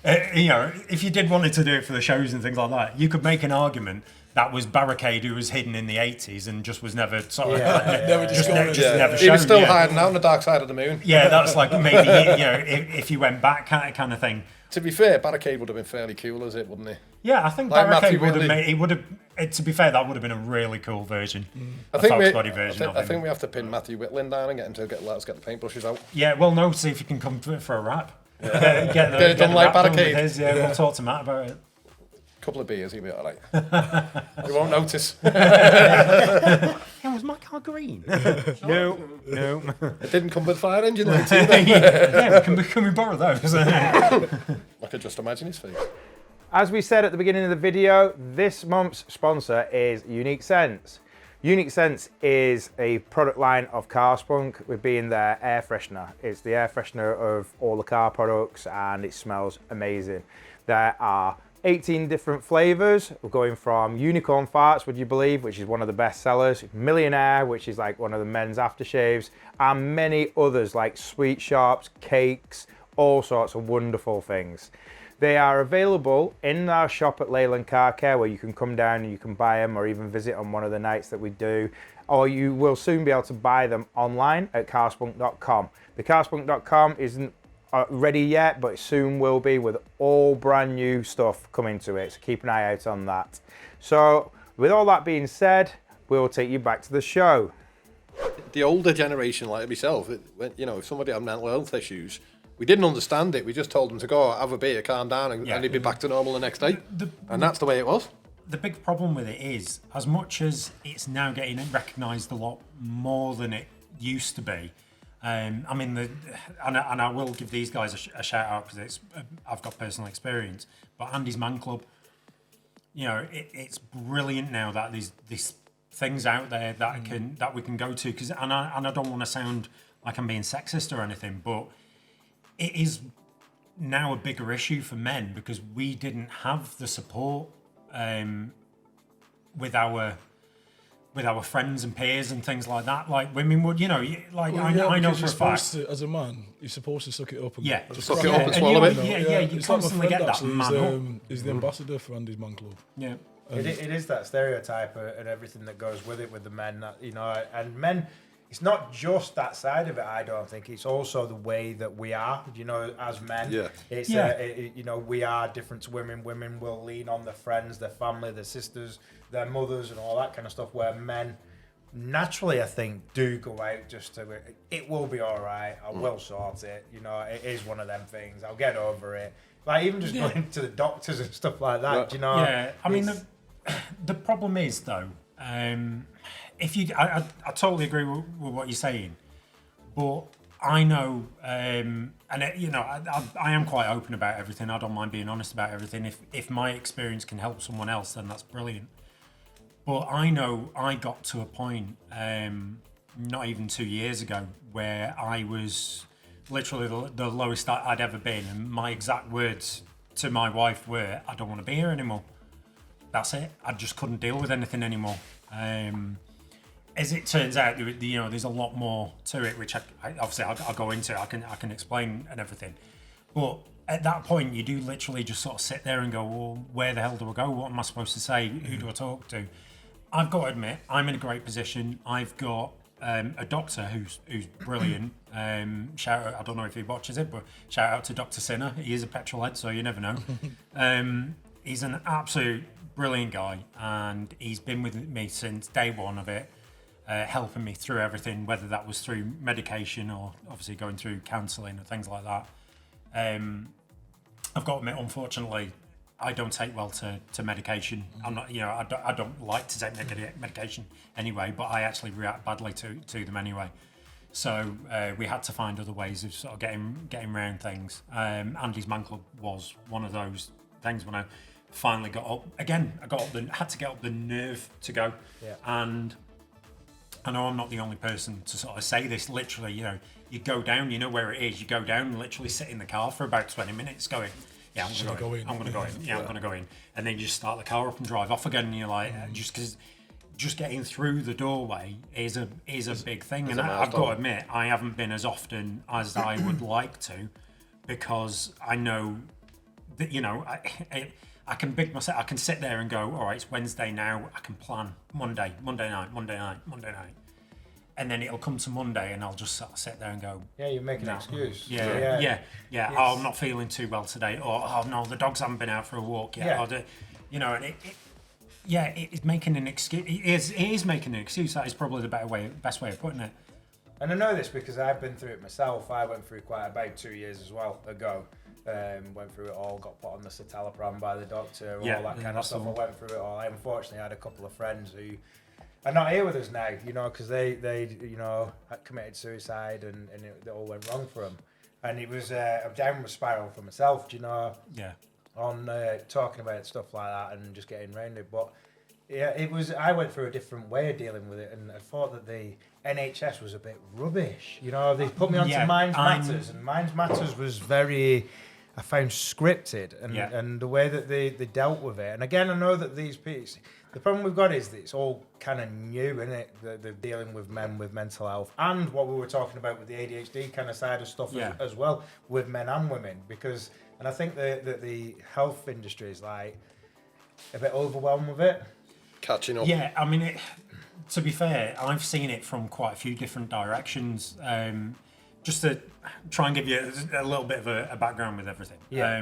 if you did wanted to do it for the shows and things like that. You could make an argument that was Barricade, who was hidden in the 80s and just was never sort of never never shown. He was still hiding out on the dark side of the moon. Yeah, that's like maybe if you went back kind of thing. To be fair, Barricade would have been fairly cool as it, wouldn't he? Yeah, I think Like Barricade Matthew would have Whitley. made. It would have. To be fair, that would have been a really cool version. I A think Fox we, body version of I him. think we have to pin Matthew Whitland down and get him to let us get the paintbrushes out. Yeah, well, no. See if you can come for a rap. Get it done like rap done with Barricade. his, we'll talk to Matt about it. Couple of beers, he'll be all right. You won't notice. Yeah, was my car green? No. It didn't come with fire engine lights either. Yeah, can we borrow those? I could just imagine his face. As we said at the beginning of the video, this month's sponsor is Unique Scents. Unique Scents is a product line of Carspunk, with being their air freshener. It's the air freshener of all the car products, and it smells amazing. There are 18 different flavors. We're going from Unicorn Farts, would you believe, which is one of the best sellers, Millionaire, which is like one of the men's aftershaves, and many others like sweet sharps, cakes, all sorts of wonderful things. They are available in our shop at Leyland Car Care, where you can come down and you can buy them, or even visit on one of the nights that we do, or you will soon be able to buy them online at carspunk.com. The carspunk.com isn't ready yet, but it soon will be, with all brand new stuff coming to it, so keep an eye out on that. So with all that being said, we'll take you back to the show. The older generation, like myself, if somebody had mental health issues, we didn't understand it. We just told them to go have a beer, calm down, and he'd be back to normal the next day. And that's the way it was. The big problem with it is, as much as it's now getting recognised a lot more than it used to be, and I will give these guys a shout out because I've got personal experience. But Andy's Man Club, it's brilliant now that there's these things out there that we can go to. And I don't want to sound like I'm being sexist or anything, but it is now a bigger issue for men because we didn't have the support with our friends and peers and things like that, like women would, I know for a fact. As a man, you're supposed to suck it up and just suck it up and swallow it. You constantly get that man up. He's the ambassador for Andy's Man Club. Yeah, it is that stereotype and everything that goes with it with the men. That and men. It's not just that side of it. I don't think it's also the way that we are. As men, we are different to women. Women will lean on their friends, their family, their sisters, their mothers, and all that kind of stuff. Where men, naturally, I think, do go out just to. It will be all right. I will sort it. It is one of them things. I'll get over it. Like even just going to the doctors and stuff like that. Yeah, I mean, the problem is though. I totally agree with what you're saying, but I know, I am quite open about everything. I don't mind being honest about everything. If my experience can help someone else, then that's brilliant. But I know I got to a point, not even 2 years ago, where I was literally the lowest I'd ever been, and my exact words to my wife were, I don't want to be here anymore. That's it. I just couldn't deal with anything anymore. As it turns out, there's a lot more to it, which I'll go into. I can explain and everything. But at that point, you do literally just sort of sit there and go, well, where the hell do I go? What am I supposed to say? Who do I talk to? I've got to admit, I'm in a great position. I've got a doctor who's brilliant. Shout out, I don't know if he watches it, but shout out to Dr. Sinner. He is a petrol head, so you never know. He's an absolute brilliant guy, and he's been with me since day one of it, helping me through everything, whether that was through medication or obviously going through counselling and things like that. I've got to admit, unfortunately, I don't take well to medication. I'm not, I don't like to take medication anyway, but I actually react badly to them anyway. So we had to find other ways of sort of getting around things. Andy's Man Club was one of those things. When I finally got up, again, had to get up the nerve to go. Yeah. And I know I'm not the only person to sort of say this. Literally, you go down, you know where it is. You go down and literally sit in the car for about 20 minutes going, yeah, I'm going to go in. I'm going to go in. Yeah, I'm going to go in. And then you just start the car up and drive off again. And you're like, just getting through the doorway is a big thing. And I've got to admit, I haven't been as often as I would like to, because I know that, I can big myself. I can sit there and go, all right, it's Wednesday now. I can plan Monday night. And then it'll come to Monday and I'll just sort of sit there and go, yeah, you make an excuse. Yeah. Oh, I'm not feeling too well today. Or, oh no, the dogs haven't been out for a walk yet. Yeah. And it's making an excuse. It is making an excuse. That is probably the best way of putting it. And I know this because I've been through it myself. I went through about 2 years ago. Went through it all, got put on the citalopram by the doctor, all that kind of stuff. I went through it all. I unfortunately had a couple of friends who are not here with us now, because they had committed suicide and it all went wrong for them. And it was a downward spiral for myself, on talking about stuff like that and just getting around it. But yeah, I went through a different way of dealing with it, and I thought that the NHS was a bit rubbish. They put me onto Minds Matters, and Minds Matters was very, I found, scripted, and the way that they dealt with it. And again, I know that these people, the problem we've got is that it's all kind of new, isn't it? They're dealing with men with mental health, and what we were talking about with the ADHD kind of side of stuff as well, with men and women. And I think that the health industry is like a bit overwhelmed with it. Catching up. Yeah, I mean, to be fair, I've seen it from quite a few different directions. Just to try and give you a little bit of a background with everything. Yeah.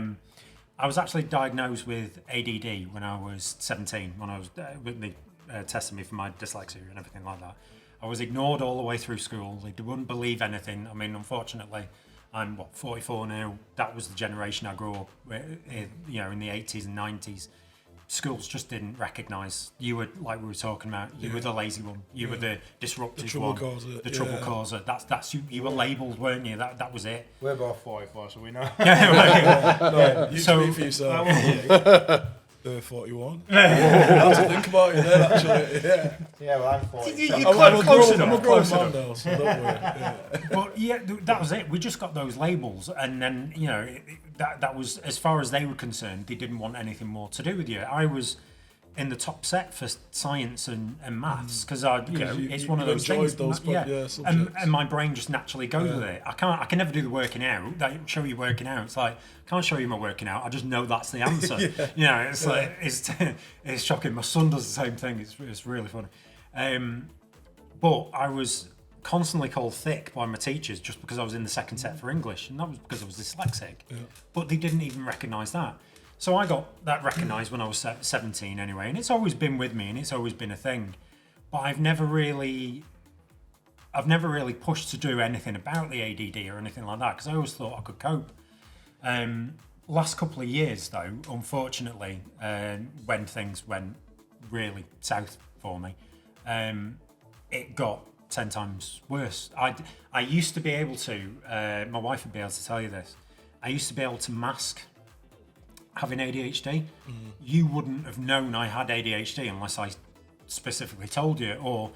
I was actually diagnosed with ADD when I was 17, when I was when they tested me for my dyslexia and everything like that. I was ignored all the way through school. They wouldn't believe anything. I mean, unfortunately, I'm 44 now. That was the generation I grew up with, in the 80s and 90s. Schools just didn't recognise you were, like we were talking about, you were the lazy one, you were the disruptive one, the trouble causer. That's you were labelled, weren't you? That was it. We're both 44, so we know. You speak for yourself. 41. That's to think about it then, actually. Yeah, well, I'm 40. I'm a grown man now, so don't worry. Yeah. But yeah, that was it. We just got those labels, and then that was, as far as they were concerned, they didn't want anything more to do with you. I was in the top set for science and maths because it's one of those things. And my brain just naturally goes with it. I can never do the working out. They show you working out. It's like, I can't show you my working out. I just know that's the answer. It's like it's shocking. My son does the same thing. It's really funny. But I was constantly called thick by my teachers just because I was in the second set for English, and that was because I was dyslexic. Yeah. But they didn't even recognise that. So I got that recognised when I was 17 anyway, and it's always been with me, and it's always been a thing. But I've never really pushed to do anything about the ADD or anything like that because I always thought I could cope. Last couple of years, though, unfortunately, when things went really south for me, it got 10 times worse. I used to be able to, my wife would be able to tell you this, I used to be able to mask having ADHD. You wouldn't have known I had ADHD unless I specifically told you, or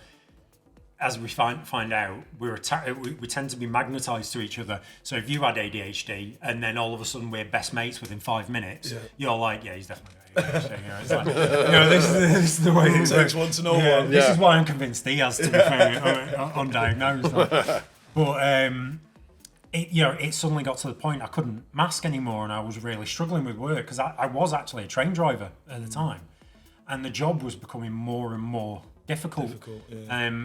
as we find out, we tend to be magnetized to each other. So if you had ADHD and then all of a sudden we're best mates within 5 minutes, you're like, yeah, he's definitely got ADHD. It's like, this is the way it takes one to know one. This is why I'm convinced he has, to be fair, undiagnosed. But it suddenly got to the point I couldn't mask anymore, and I was really struggling with work because I was actually a train driver at the time, and the job was becoming more and more difficult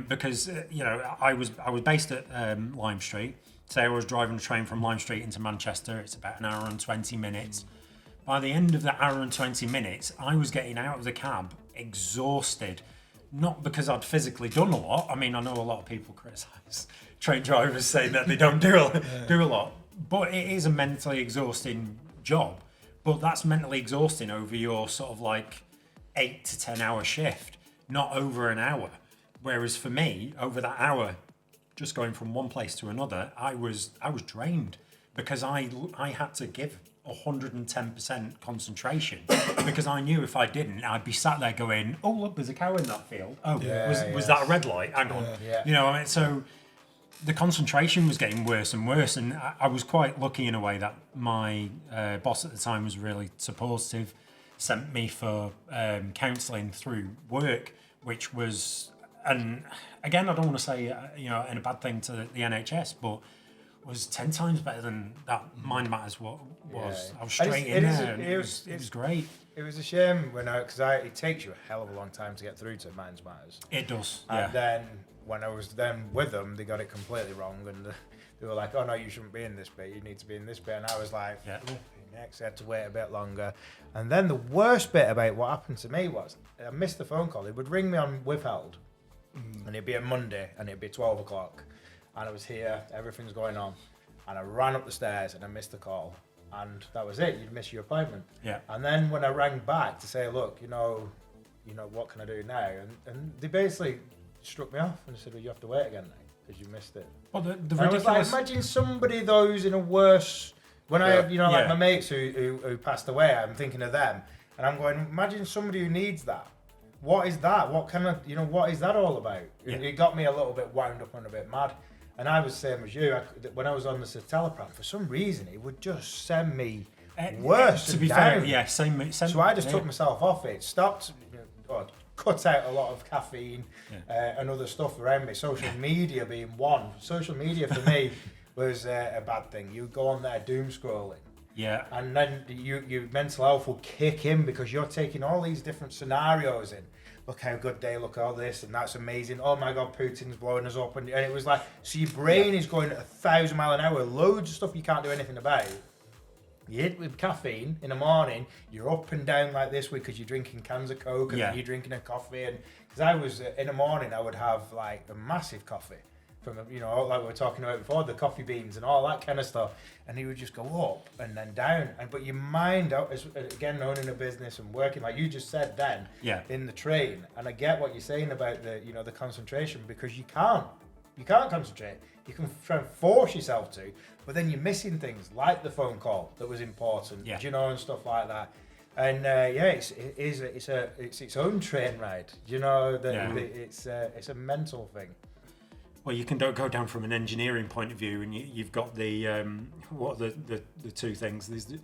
because I was based at Lime Street. Say I was driving a train from Lime Street into Manchester. It's about an hour and 20 minutes. By the end of the hour and 20 minutes, I was getting out of the cab exhausted, not because I'd physically done a lot. I mean, I know a lot of people criticise train drivers saying that they don't do a lot, but it is a mentally exhausting job. But that's mentally exhausting over your sort of like 8 to 10 hour shift, not over an hour. Whereas for me, over that hour, just going from one place to another, I was drained because I had to give 110% concentration because I knew if I didn't, I'd be sat there going, oh look, there's a cow in that field. Oh, was that a red light? Hang on. You know, I mean, so the concentration was getting worse and worse, and I was quite lucky in a way that my boss at the time was really supportive, sent me for counselling through work, which was, and again, I don't want to say in a bad thing to the NHS, but was 10 times better than that Mind Matters was. I was straight in there, and it was great. It was a shame because it takes you a hell of a long time to get through to Mind Matters. It does, And then when I was then with them, they got it completely wrong, and they were like, oh no, you shouldn't be in this bit, you need to be in this bit. And I was like, next, I had to wait a bit longer. And then the worst bit about what happened to me was, I missed the phone call. They would ring me on withheld, and it'd be a Monday, and it'd be 12 o'clock. And I was here, everything's going on. And I ran up the stairs and I missed the call. And that was it, you'd miss your appointment. Yeah. And then when I rang back to say, look, what can I do now? And they basically struck me off and said, well, you have to wait again now because you missed it. Well, the and I was like, imagine somebody those in a worse, when I have, like my mates who passed away, I'm thinking of them. And I'm going, imagine somebody who needs that. What is that? What kind of, what is that all about? Yeah. It got me a little bit wound up and a bit mad. And I was the same as you. When I was on the citalopram, for some reason, it would just send me worse to be down. Fair, same. So I just took myself off it, stopped, cut out a lot of caffeine and other stuff around me. Social media being one. Social media for me was a bad thing. You go on there doom scrolling. Yeah. And then your mental health will kick in because you're taking all these different scenarios in. Look how good they look, all this, and that's amazing. Oh my God, Putin's blowing us up. And it was like, so your brain is going at 1,000 miles an hour, loads of stuff you can't do anything about. You hit with caffeine in the morning, you're up and down like this because you're drinking cans of Coke and then you're drinking a coffee. And because I was, in the morning, I would have like a massive coffee. From like we were talking about before, the coffee beans and all that kind of stuff, and he would just go up and then down. But your mind, again, owning a business and working like you just said then, in the train. And I get what you're saying about the concentration, because you can't concentrate. You can try and force yourself to, but then you're missing things like the phone call that was important, and stuff like that. And it's its own train ride. It's a mental thing. Well, you can go down from an engineering point of view, and you've got the the two things. There's the,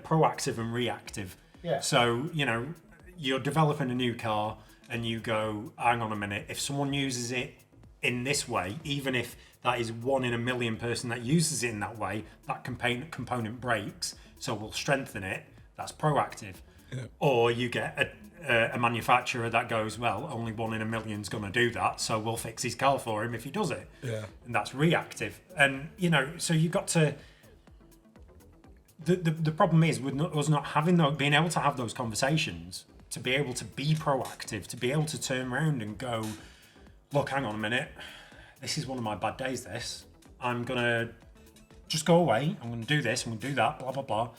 proactive and reactive. Yeah. So you're developing a new car, and you go, hang on a minute. If someone uses it in this way, even if that is 1 in a million person that uses it in that way, that component breaks. So we'll strengthen it. That's proactive. Yeah. Or you get a manufacturer that goes, well, only 1 in a million's going to do that, so we'll fix his car for him if he does it. Yeah. And that's reactive. And, so you've got to... The problem is with us not having being able to have those conversations, to be able to be proactive, to be able to turn around and go, look, hang on a minute, this is one of my bad days, this. I'm going to just go away, I'm going to do this, I'm going to do that, blah, blah, blah.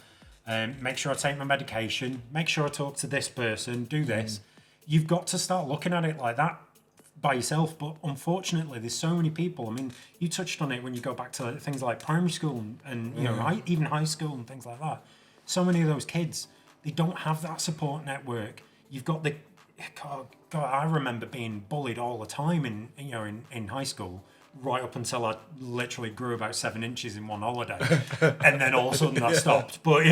Make sure I take my medication, make sure I talk to this person, do this. You've got to start looking at it like that by yourself. But unfortunately, there's so many people. I mean, you touched on it when you go back to things like primary school and even high school and things like that. So many of those kids, they don't have that support network. You've got God, I remember being bullied all the time in high school, right up until I literally grew about 7 inches in one holiday, and then all of a sudden that stopped. But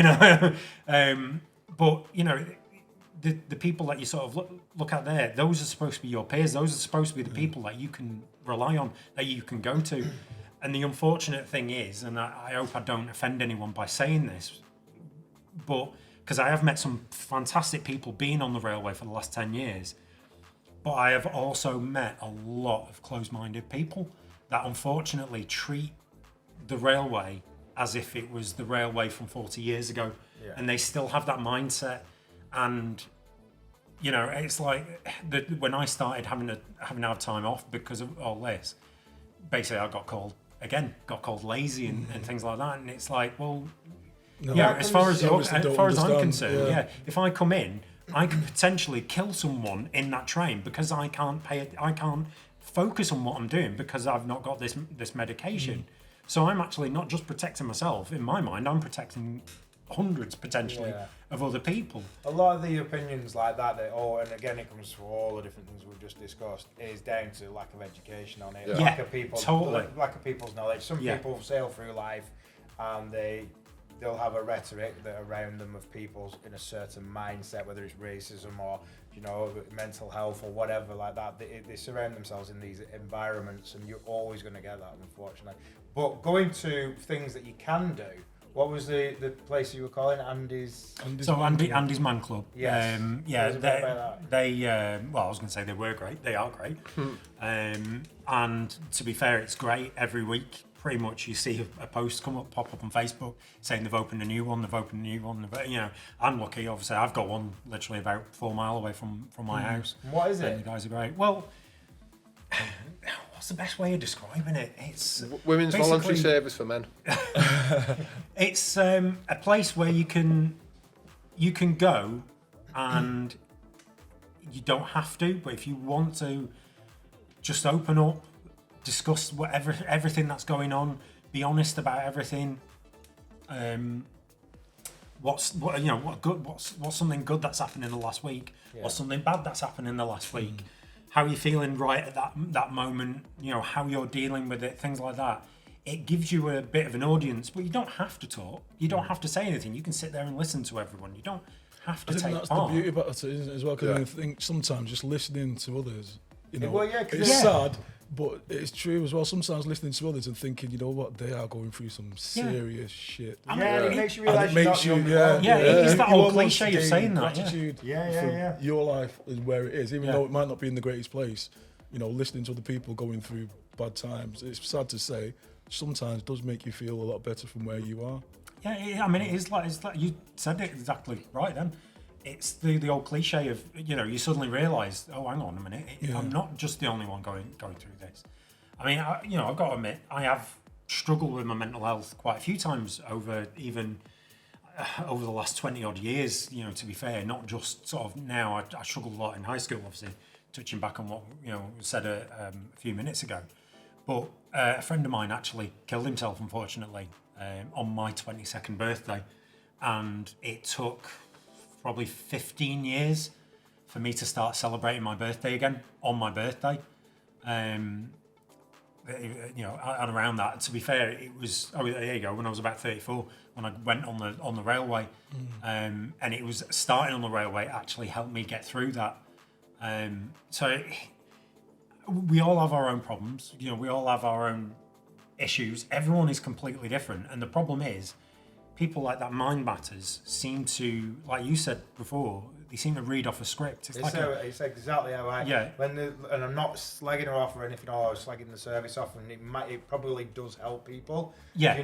the people that you sort of look at there, those are supposed to be your peers. Those are supposed to be the people that you can rely on, that you can go to. And the unfortunate thing is, and I hope I don't offend anyone by saying this, but because I have met some fantastic people being on the railway for the last 10 years, but I have also met a lot of closed-minded people that unfortunately treat the railway as if it was the railway from 40 years ago. Yeah. And they still have that mindset. And, it's like when I started having to have time off because of all this, basically I got called lazy and things like that. And it's like, well, as far as I'm concerned, if I come in, I can potentially kill someone in that train because I can't focus on what I'm doing because I've not got this medication. So I'm actually not just protecting myself. In my mind, I'm protecting hundreds potentially of other people. A lot of the opinions like that, and again it comes to all the different things we've just discussed, is down to lack of education on it, lack of people's knowledge. Some people sail through life and they'll have a rhetoric that around them of people in a certain mindset, whether it's racism or mental health or whatever like that. They surround themselves in these environments, and you're always going to get that, unfortunately. But going to things that you can do. What was the place you were calling? Andy's Man Club. Yes. They well, I was going to say they were great. They are great. And to be fair, it's great every week. Pretty much, you see a post pop up on Facebook saying they've opened a new one. I'm lucky. Obviously, I've got one literally about 4 miles away from my house. What is it? And the guys are great. Well, what's the best way of describing it? It's women's voluntary service for men. It's a place where you can go, and you don't have to, but if you want to, just open up, discuss everything that's going on, be honest about everything. What's something good that's happened in the last week? What's something bad that's happened in the last week? How are you feeling right at that moment? How you're dealing with it, things like that. It gives you a bit of an audience, but you don't have to talk. You don't have to say anything. You can sit there and listen to everyone. You don't have to take part. That's the beauty about it, isn't it, as well? Because I think sometimes just listening to others, it's sad, but it's true as well. Sometimes listening to others and thinking, what, they are going through some serious shit. It makes you realise it's that old cliche of saying that. Gratitude for your life is where it is, even though it might not be in the greatest place. Listening to other people going through bad times, it's sad to say, sometimes does make you feel a lot better from where you are. Yeah, I mean, it's like you said it exactly right then. It's the old cliche of, you suddenly realise, oh, hang on a minute, I'm not just the only one going through this. I mean, I've got to admit, I have struggled with my mental health quite a few times over the last 20 odd years, to be fair, not just sort of now. I struggled a lot in high school, obviously, touching back on what, was said a few minutes ago. But a friend of mine actually killed himself, unfortunately, on my 22nd birthday. And it took probably 15 years for me to start celebrating my birthday again on my birthday. And around that, to be fair, it was, there you go, when I was about 34, when I went on the railway. And it was starting on the railway actually helped me get through that. So we all have our own problems, we all have our own issues. Everyone is completely different. And the problem is, people like that mind matters seem to, like you said before, they seem to read off a script. It's exactly how I. Yeah. And I'm not slagging her off or anything, or slagging the service off, and it probably does help people. Yeah.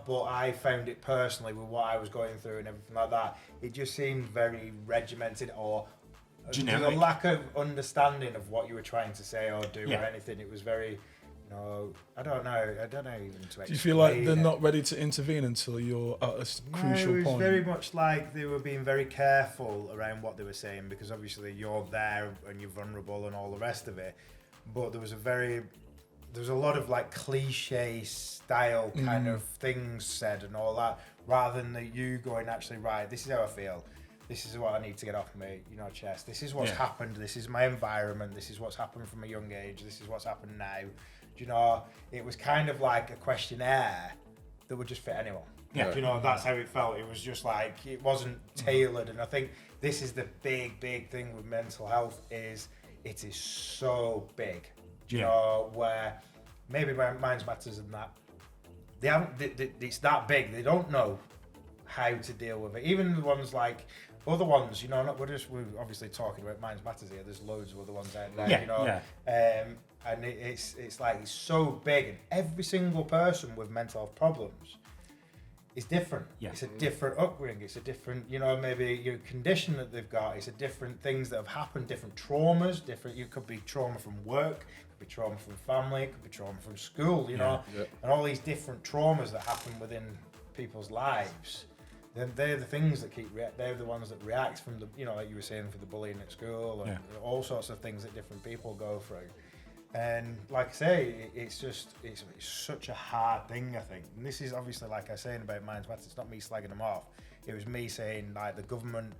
But I found it personally with what I was going through and everything like that. It just seemed very regimented or generic. There's a lack of understanding of what you were trying to say or do or anything. It was very. I don't know even to explain. Do you feel like they're not ready to intervene until you're at a crucial point? It was very much like they were being very careful around what they were saying, because obviously you're there and you're vulnerable and all the rest of it. But there was a lot of like cliche style kind of things said and all that, rather than you going, actually, right, this is how I feel. this is what I need to get off my, chest. This is what's happened. This is my environment. This is what's happened from a young age. This is what's happened now. It was kind of like a questionnaire that would just fit anyone. Yeah. That's how it felt. It was just like, it wasn't tailored. And I think this is the big thing with mental health is it is so big. Where maybe Minds Matters and that, they haven't, it's that big. They don't know how to deal with it. Even the ones like, other ones, we're obviously talking about Minds Matters here. There's loads of other ones out there, and it's like, it's so big, and every single person with mental health problems is different. Yeah. It's a different upbringing. It's a different, maybe your condition that they've got. It's a different things that have happened, different traumas, You could be trauma from work, could be trauma from family, could be trauma from school, and all these different traumas that happen within people's lives. Then they're the things that they're the ones that react from the, like you were saying, for the bullying at school and all sorts of things that different people go through. And like I say, it's such a hard thing, I think. And this is obviously, like I was saying about Minds Matter, it's not me slagging them off. It was me saying, like, the government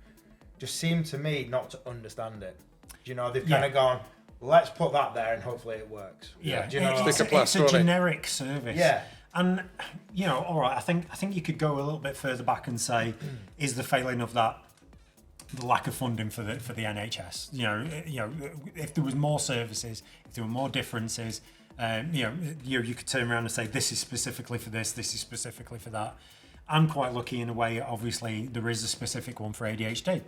just seemed to me not to understand it. They've kind of gone, let's put that there and hopefully it works. Yeah, it's a generic service. Yeah. And, all right, I think you could go a little bit further back and say, is the failing of that the lack of funding for the NHS? If there was more services, if there were more differences, you could turn around and say, this is specifically for this is specifically for that. I'm quite lucky in a way. Obviously, there is a specific one for ADHD,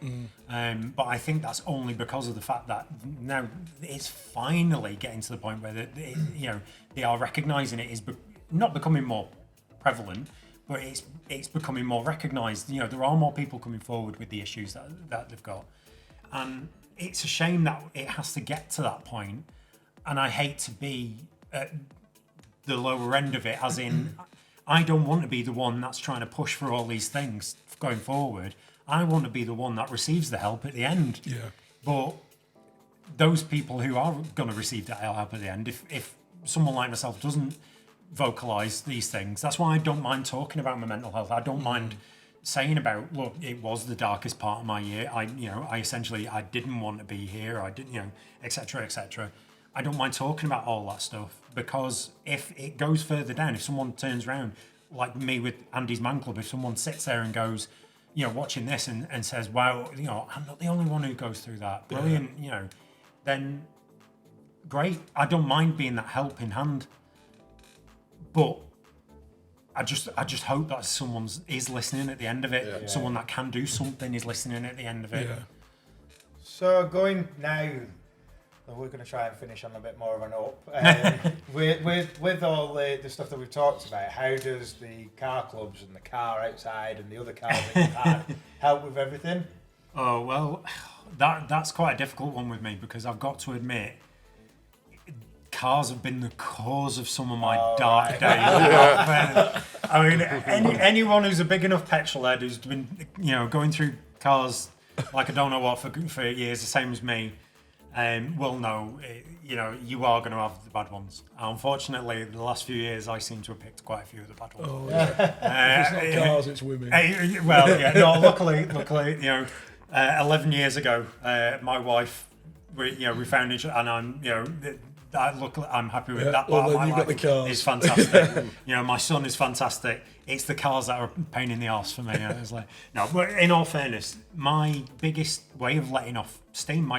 but I think that's only because of the fact that now it's finally getting to the point where they are recognising it is not becoming more prevalent, but it's becoming more recognised. There are more people coming forward with the issues that they've got, and it's a shame that it has to get to that point. And I hate to be at the lower end of it, as in, I don't want to be the one that's trying to push for all these things going forward. I want to be the one that receives the help at the end. Yeah. But those people who are going to receive that help at the end, if someone like myself doesn't vocalize these things, that's why I don't mind talking about my mental health. I don't mind saying about, look, it was the darkest part of my year. I didn't want to be here. I didn't, etc., etc. I don't mind talking about all that stuff, because if it goes further down, if someone turns around, like me with Andy's Man Club, if someone sits there and goes, watching this and says, wow, I'm not the only one who goes through that. Brilliant, then great. I don't mind being that helping hand. But I just hope that someone is listening at the end of it. Yeah. Someone that can do something is listening at the end of it. Yeah. So going now, we're going to try and finish on a bit more of an up. With all the stuff that we've talked about, how does the car clubs and the car outside and the other cars that you've had help with everything? Oh, well, that's quite a difficult one with me, because I've got to admit, cars have been the cause of some of my dark days. I mean, anyone who's a big enough petrol head who's been, going through cars like I don't know what for years, the same as me, will know, you are going to have the bad ones. Unfortunately, the last few years, I seem to have picked quite a few of the bad ones. Oh, yeah. If it's not cars, it's women. Luckily, 11 years ago, my wife, we found each other, and I'm happy with that part of my life. Got the cars. It's fantastic. My son is fantastic. It's the cars that are a pain in the arse for me. It's like, no, but in all fairness, my biggest way of letting off steam,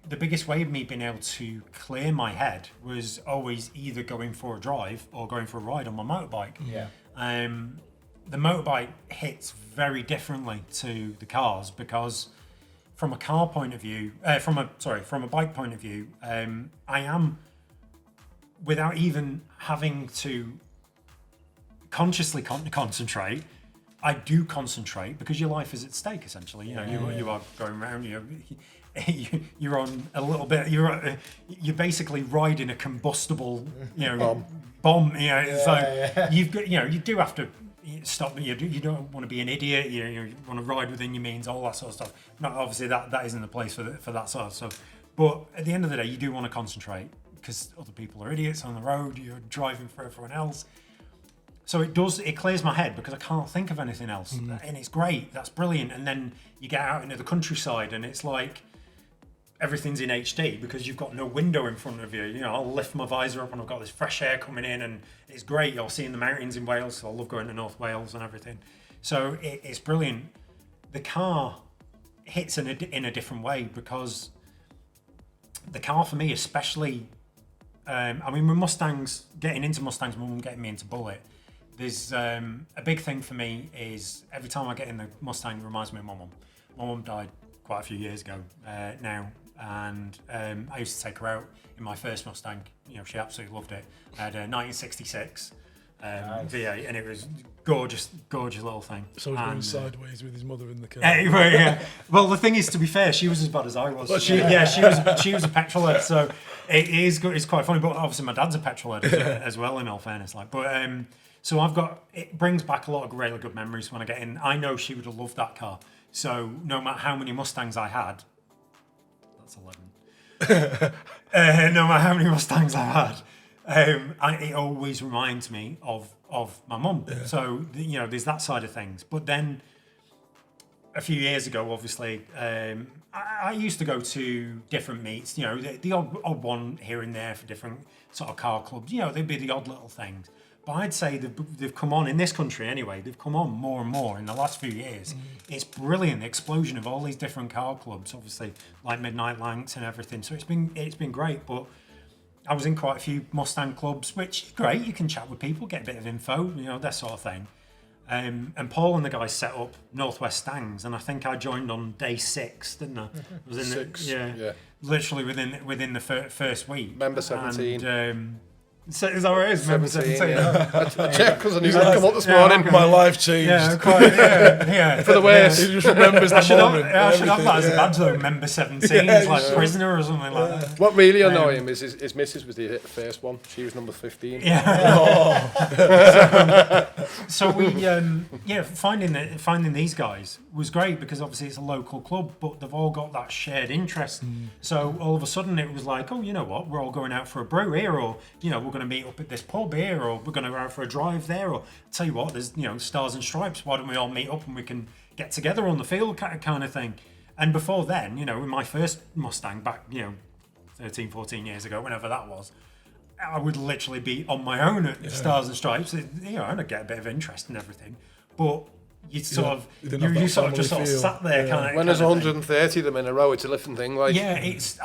the biggest way of me being able to clear my head was always either going for a drive or going for a ride on my motorbike. Yeah. The motorbike hits very differently to the cars, because from a car point of view, from a bike point of view, I am, without even having to consciously concentrate, I do concentrate, because your life is at stake, essentially. You are going around, you're on a little bit, you're basically riding a combustible, bomb. You've got, you do have to stop. You don't want to be an idiot. You want to ride within your means, all that sort of stuff. Not obviously that isn't the place for that sort of stuff. But at the end of the day, you do want to concentrate, because other people are idiots on the road. You're driving for everyone else. So it clears my head because I can't think of anything else. And it's great, that's brilliant. And then you get out into the countryside and it's like everything's in HD because you've got no window in front of you. You know, I'll lift my visor up and I've got this fresh air coming in and it's great. You're seeing the mountains in Wales, so I love going to North Wales and everything. So it's brilliant. The car hits in a different way because the car for me especially, I mean with Mustangs, getting into Mustangs, my mum getting me into Bullet, there's a big thing for me is every time I get in the Mustang it reminds me of my mum. My mum died quite a few years ago now, and I used to take her out in my first Mustang. You know, she absolutely loved it. I had a 1966 V8 and it was gorgeous little thing. So he's going sideways with his mother in the car. Yeah. Well, the thing is, to be fair, she was as bad as I was. She was a petrol head, so it is good. It's quite funny, but obviously my dad's a petrol head as well. In all fairness, so it brings back a lot of really good memories when I get in. I know she would have loved that car. So no matter how many Mustangs I had, that's 11. No matter how many Mustangs I've had, it always reminds me of my mum. Yeah. So there's that side of things. But then a few years ago, obviously, I used to go to different meets. You know, the odd one here and there for different sort of car clubs. You know, there'd be the odd little things. But I'd say they've come on, in this country anyway, they've come on more and more in the last few years. It's brilliant, the explosion of all these different car clubs, obviously, like Midnight Lancs and everything. So it's been great, but I was in quite a few Mustang clubs, which is great. You can chat with people, get a bit of info, that sort of thing. And Paul and the guys set up Northwest Stangs, and I think I joined on day 6, didn't I? Was in 6, yeah. Literally within the first week. Member 17. And, so is that what it is? Member 17. Yeah. I checked because I knew he'd come up this morning. My life changed. Yeah, quite. Yeah. For the worst. He just remembers the moment. I should have that as a badge though. Member 17 is like prisoner or something like that. What really annoyed him is his missus was the first one. She was number 15. Yeah. So we, finding these guys was great because obviously it's a local club, but they've all got that shared interest. So all of a sudden it was like, oh, you know what? We're all going out for a brew here, or we're going to meet up at this pub here, or we're going to go out for a drive there, or tell you what, there's Stars and Stripes. Why don't we all meet up and we can get together on the field kind of thing? And before then, in my first Mustang back, 13, 14 years ago, whenever that was, I would literally be on my own at Stars and Stripes. I'd get a bit of interest in everything, but you sort of sat there kind of. When there's 130 of them in a row, it's a different thing. Like it's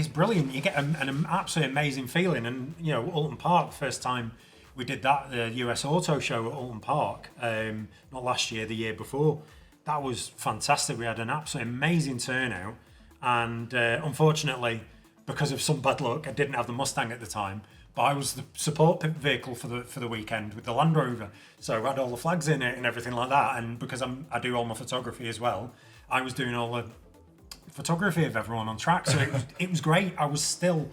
brilliant. You get an absolutely amazing feeling. And Alton Park, first time we did that, the US Auto Show at Alton Park, not last year, the year before. That was fantastic. We had an absolutely amazing turnout, and unfortunately, because of some bad luck, I didn't have the Mustang at the time. But I was the support vehicle for the weekend with the Land Rover, so I had all the flags in it and everything like that. And because I do all my photography as well, I was doing all the photography of everyone on track. So it was great. I was still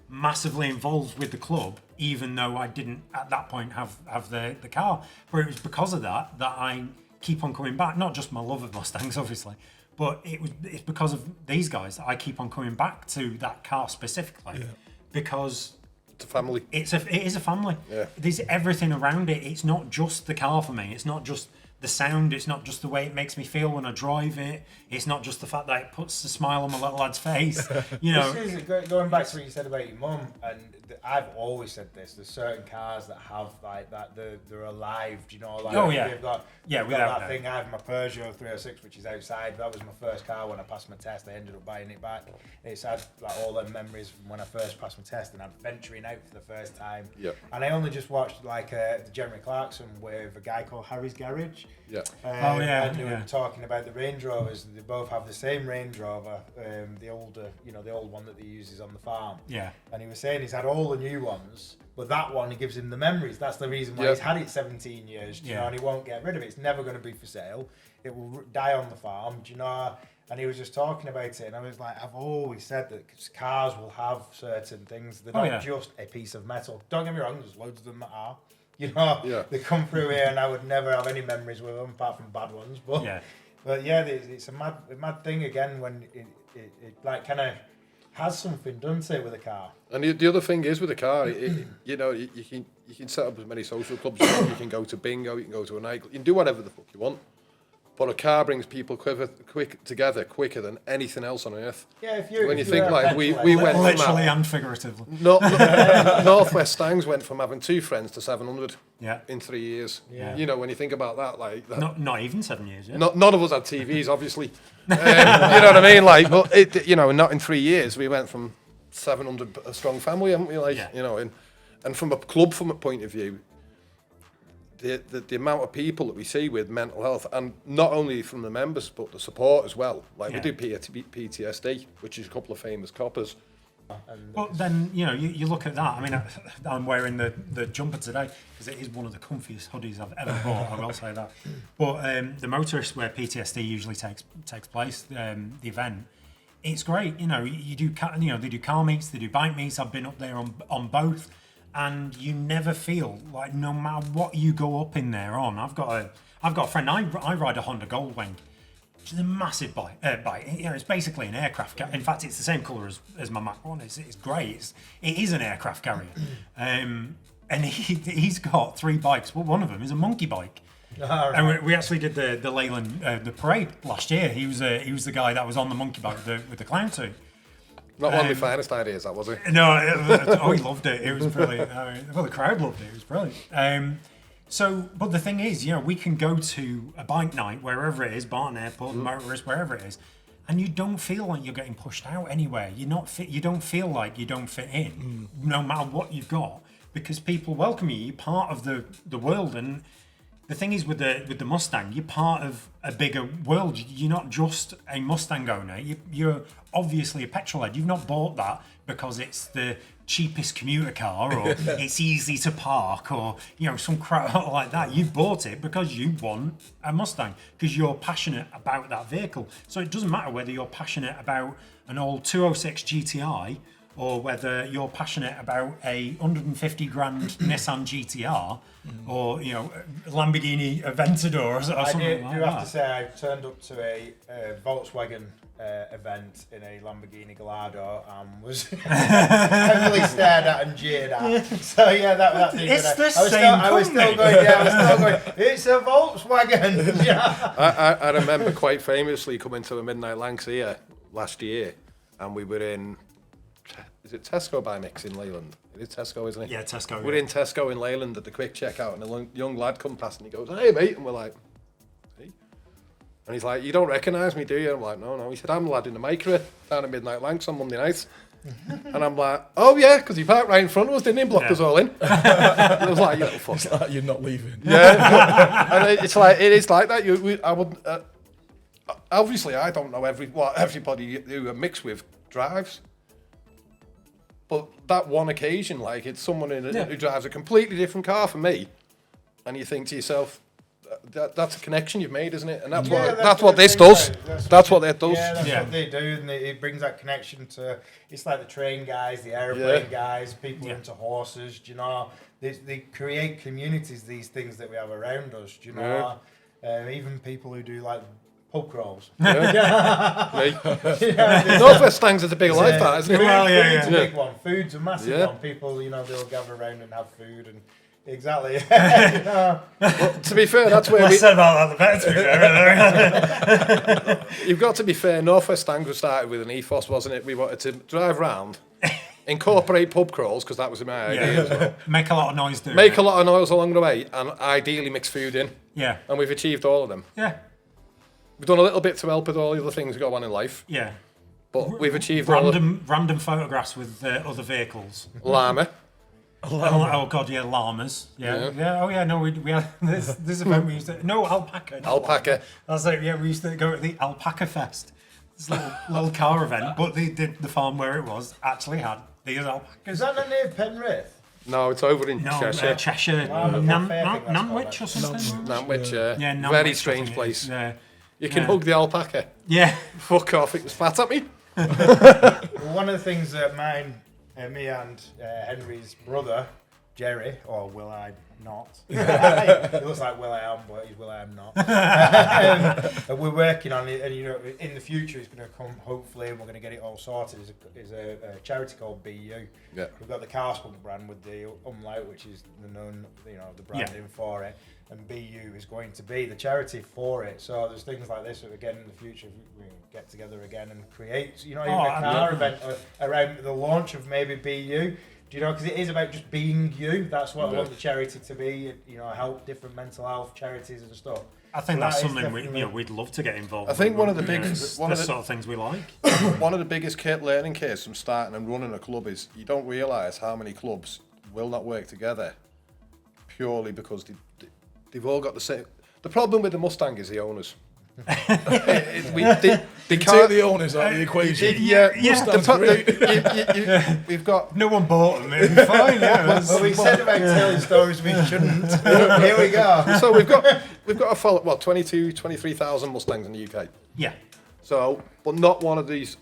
massively involved with the club, even though I didn't at that point have the car. But it was because of that I keep on coming back. Not just my love of Mustangs, obviously, but it's because of these guys that I keep on coming back to that car specifically, because. It's a family. It is a family. Yeah. There's everything around it. It's not just the car for me. It's not just the sound. It's not just the way it makes me feel when I drive it. It's not just the fact that it puts a smile on my little lad's face. This is going back to what you said about your mum, and I've always said this. There's certain cars that have like that. They're alive. They've got that thing. I have my Peugeot 306, which is outside. That was my first car when I passed my test. I ended up buying it back. It's had like all them memories from when I first passed my test, and I'm venturing out for the first time. Yep. And I only just watched the Jeremy Clarkson with a guy called Harry's Garage. Yeah. And they were talking about the Range Rovers. They both have the same Range Rover, the older, the old one that he uses on the farm. Yeah. And he was saying he's had all the new ones, but that one, he gives him the memories. That's the reason why he's had it 17 years, and he won't get rid of it. It's never going to be for sale. It will die on the farm, And he was just talking about it, and I was like, I've always said that cars will have certain things. They're not just a piece of metal. Don't get me wrong, there's loads of them that are. They come through here, and I would never have any memories with them, apart from bad ones. But it's a mad thing again when it like kind of has something, doesn't it, with a car? And the other thing is with a car, you you can set up as many social clubs as you want. You can go to bingo, you can go to a night, you can do whatever the fuck you want. But a car brings people together quicker than anything else on earth. Yeah, when you think like we went literally and figuratively. North Mustangs went from having 2 friends to 700 in 3 years. Yeah. You know, when you think about that, like that, not even 7 years. Yeah. none of us had TVs, obviously. You know what I mean? Like, but it, you know, not in 3 years we went from 700 a strong family, haven't we? Like, you know, and from a club point of view. The amount of people that we see with mental health, and not only from the members, but the support as well. Like we do PTSD, which is a couple of famous coppers. But then, you know, you look at that. I mean, I'm wearing the jumper today because it is one of the comfiest hoodies I've ever bought, I will say that. But the motorists where PTSD usually takes place, the event, it's great. You know, they do car meets, they do bike meets. I've been up there on both. And you never feel like, no matter what you go up in there on. I've got a friend. I ride a Honda Goldwing, which is a massive bike. You know, it's basically an aircraft. In fact, it's the same colour as my Mac One. It's great. It is an aircraft carrier. And he's got 3 bikes. Well, one of them is a monkey bike. Right. And we actually did the Leyland the parade last year. He was the guy that was on the monkey bike with the clown suit. Not one of my finest ideas, that was it? No, he loved it. It was brilliant. Well, the crowd loved it. It was brilliant. But the thing is, you know, we can go to a bike night wherever it is, Barton Airport, Motorist, wherever it is, and you don't feel like you're getting pushed out anywhere. You don't feel like you don't fit in, no matter what you've got, because people welcome you. You're part of the world, and the thing is with the Mustang, you're part of a bigger world. You're not just a Mustang owner. You're obviously a petrol head. You've not bought that because it's the cheapest commuter car or it's easy to park or, you know, some crap like that. You bought it because you want a Mustang, because you're passionate about that vehicle. So it doesn't matter whether you're passionate about an old 206 GTI or whether you're passionate about a 150 grand Nissan GTR or, you know, Lamborghini Aventador or something like that. I do have to say, I turned up to a Volkswagen event in a Lamborghini Gallardo and was heavily stared at and jeered at. So yeah, that did. It's the same company. I was still going, it's a Volkswagen. Yeah. I remember quite famously coming to a Midnight Lancs here last year, and we were in, is it Tesco by Mix in Leyland? It is Tesco, isn't it? Yeah, Tesco. We're in Tesco in Leyland at the quick checkout, and a young lad come past and he goes, "Hey mate," and we're like, "Hey," and he's like, "You don't recognise me, do you?" I'm like, "No." He said, "I'm the lad in the Micra down at Midnight Lancs on Monday night." And I'm like, "Oh yeah," because he parked right in front of us, didn't he? Blocked us all in. I was like, "You little fuck." It's like you're not leaving. Yeah, and it is like that. I would obviously I don't know everybody who I mix with drives. But that one occasion, like, it's someone who drives a completely different car from me, and you think to yourself, that's a connection you've made, isn't it? And that's what this does. That's what it does. Yeah, that's what they do, and it brings that connection to. It's like the train guys, the aeroplane guys, people into horses. Do you know? They create communities. These things that we have around us. Do you know? Even people who do like pub crawls. North Mustangs is a big life, that, isn't it? Food's a big one. Food's a massive one. People, they'll gather around and have food and. Exactly. Well, to be fair, that's where we said about that. The better. You've got to be fair. North Mustangs was started with an ethos, wasn't it? We wanted to drive around, incorporate pub crawls because that was my idea as well. Make a lot of noise. Make a lot of noise along the way, and ideally mix food in. Yeah. And we've achieved all of them. Yeah. We've done a little bit to help with all the other things that go on in life. Yeah. But we've achieved random photographs with other vehicles. Llama. Oh god, yeah, llamas. Yeah. Oh yeah, no, we had this event we used to. No, alpaca. Alpaca. That's it. Yeah, we used to go to the Alpaca Fest. This little car event, but the farm where it was actually had these alpacas. Is that near Penrith? No, it's over in Cheshire. Cheshire, Nantwich or something. Nantwich, yeah. Nantwich, very strange place. Yeah. You can hug the alpaca. Yeah. Fuck off, it was fat at me. One of the things that me and Henry's brother, Jerry, or will I not? It looks like will I am, but he's will I am not. And we're working on it, and in the future it's going to come, hopefully, and we're going to get it all sorted. Is a charity called BU. Yeah. We've got the Carspunk brand with the umlaut, which is the known, the branding for it, and BU is going to be the charity for it. So there's things like this that again in the future we can get together again and create, even a car event around the launch of maybe BU. Do you know? Because it is about just being you. That's what I want the charity to be. Help different mental health charities and stuff. I think that's something we'd love to get involved. I think one of the sort of things we like. One of the biggest learning curves from starting and running a club is you don't realise how many clubs will not work together purely because they've all got the same. The problem with the Mustang is the owners. They take the owners out of the equation. We've got no one bought them. It was fine. Well, we said about telling stories we shouldn't. Here we go. So we've got to follow 23,000 Mustangs in the UK. Yeah. So, but not one of these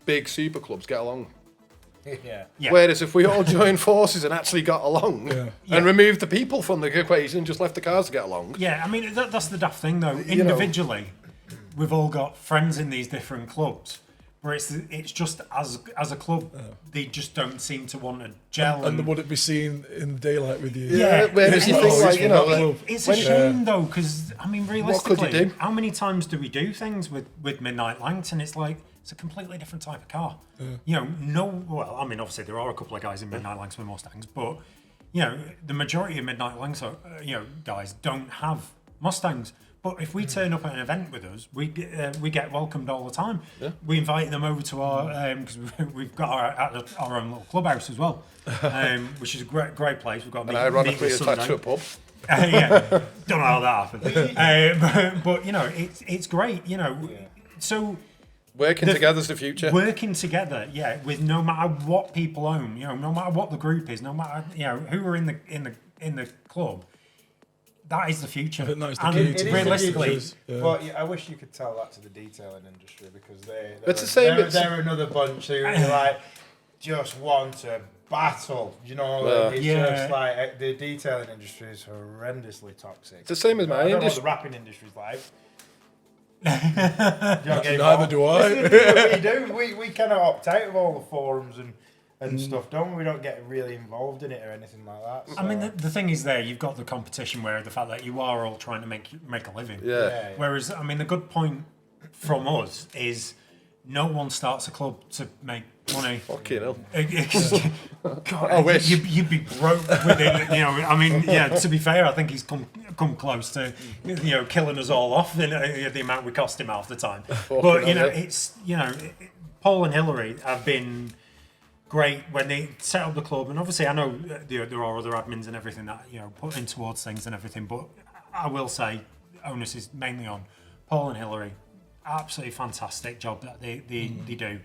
big super clubs get along. Yeah. Whereas if we all joined forces and actually got along and removed the people from the equation and just left the cars to get along. Yeah, I mean, that's the daft thing, though. Individually, we've all got friends in these different clubs, where it's just as a club, they just don't seem to want to gel. And would it be seen in daylight with you? Yeah, whereas you think, it's a shame, though, because, I mean, realistically, what could you do? How many times do we do things with Midnight Langton? It's like, it's a completely different type of car. Obviously there are a couple of guys in Midnight Langton with Mustangs, but the majority of Midnight Langton, guys don't have Mustangs. But if we turn up at an event with us, we get welcomed all the time. Yeah. We invite them over to our because we've got our own little clubhouse as well, which is a great place. We've got and ironically attached to a pub. Don't know how that happened. but it's great. So. Working together is the future. Working together, with no matter what people own, no matter what the group is, no matter who are in the club, that is the future. I think that's the key to realistically. But I wish you could tell that to the detailing industry because they're another bunch who just want to battle. It's just like the detailing industry is horrendously toxic. It's the same as my industry. I don't know what the wrapping industry's like. Neither do I. We do. We kind of opt out of all the forums and stuff, don't we? We don't get really involved in it or anything like that. So. I mean, the thing is you've got the competition where the fact that you are all trying to make a living. Yeah. Whereas, I mean, the good point from us is no one starts a club to make money. Fucking hell. God, I wish. You'd be broke with it. I mean, to be fair, I think he's come close to, killing us all off in the amount we cost him half the time. But, it's, Paul and Hillary have been great when they set up the club. And obviously, I know there are other admins and everything that, put in towards things and everything. But I will say, onus is mainly on Paul and Hillary. Absolutely fantastic job that they do.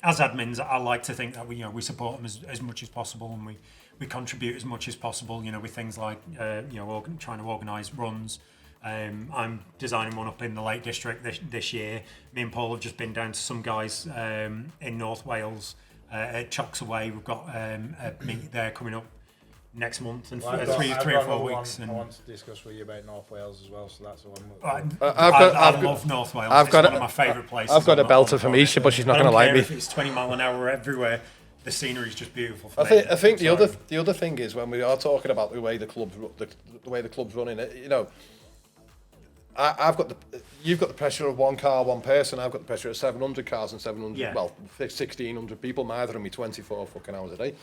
As admins, I like to think that we support them as much as possible, and we contribute as much as possible. With things like trying to organise runs. I'm designing one up in the Lake District this year. Me and Paul have just been down to some guys in North Wales at Chocks Away. We've got a meet there coming up next month and 3 or 4 weeks. I want to discuss with you about North Wales as well, so that's the one. I love North Wales. It's one of my favourite places. I've got a belter from Isha, but she's not going to like me. If it's 20 mile an hour everywhere, the scenery is just beautiful. I think the other thing is when we are talking about the way the club's running, you've got the pressure of one car, one person. I've got the pressure of 700 cars and 1,600 people. Neither of me 24 fucking hours a day.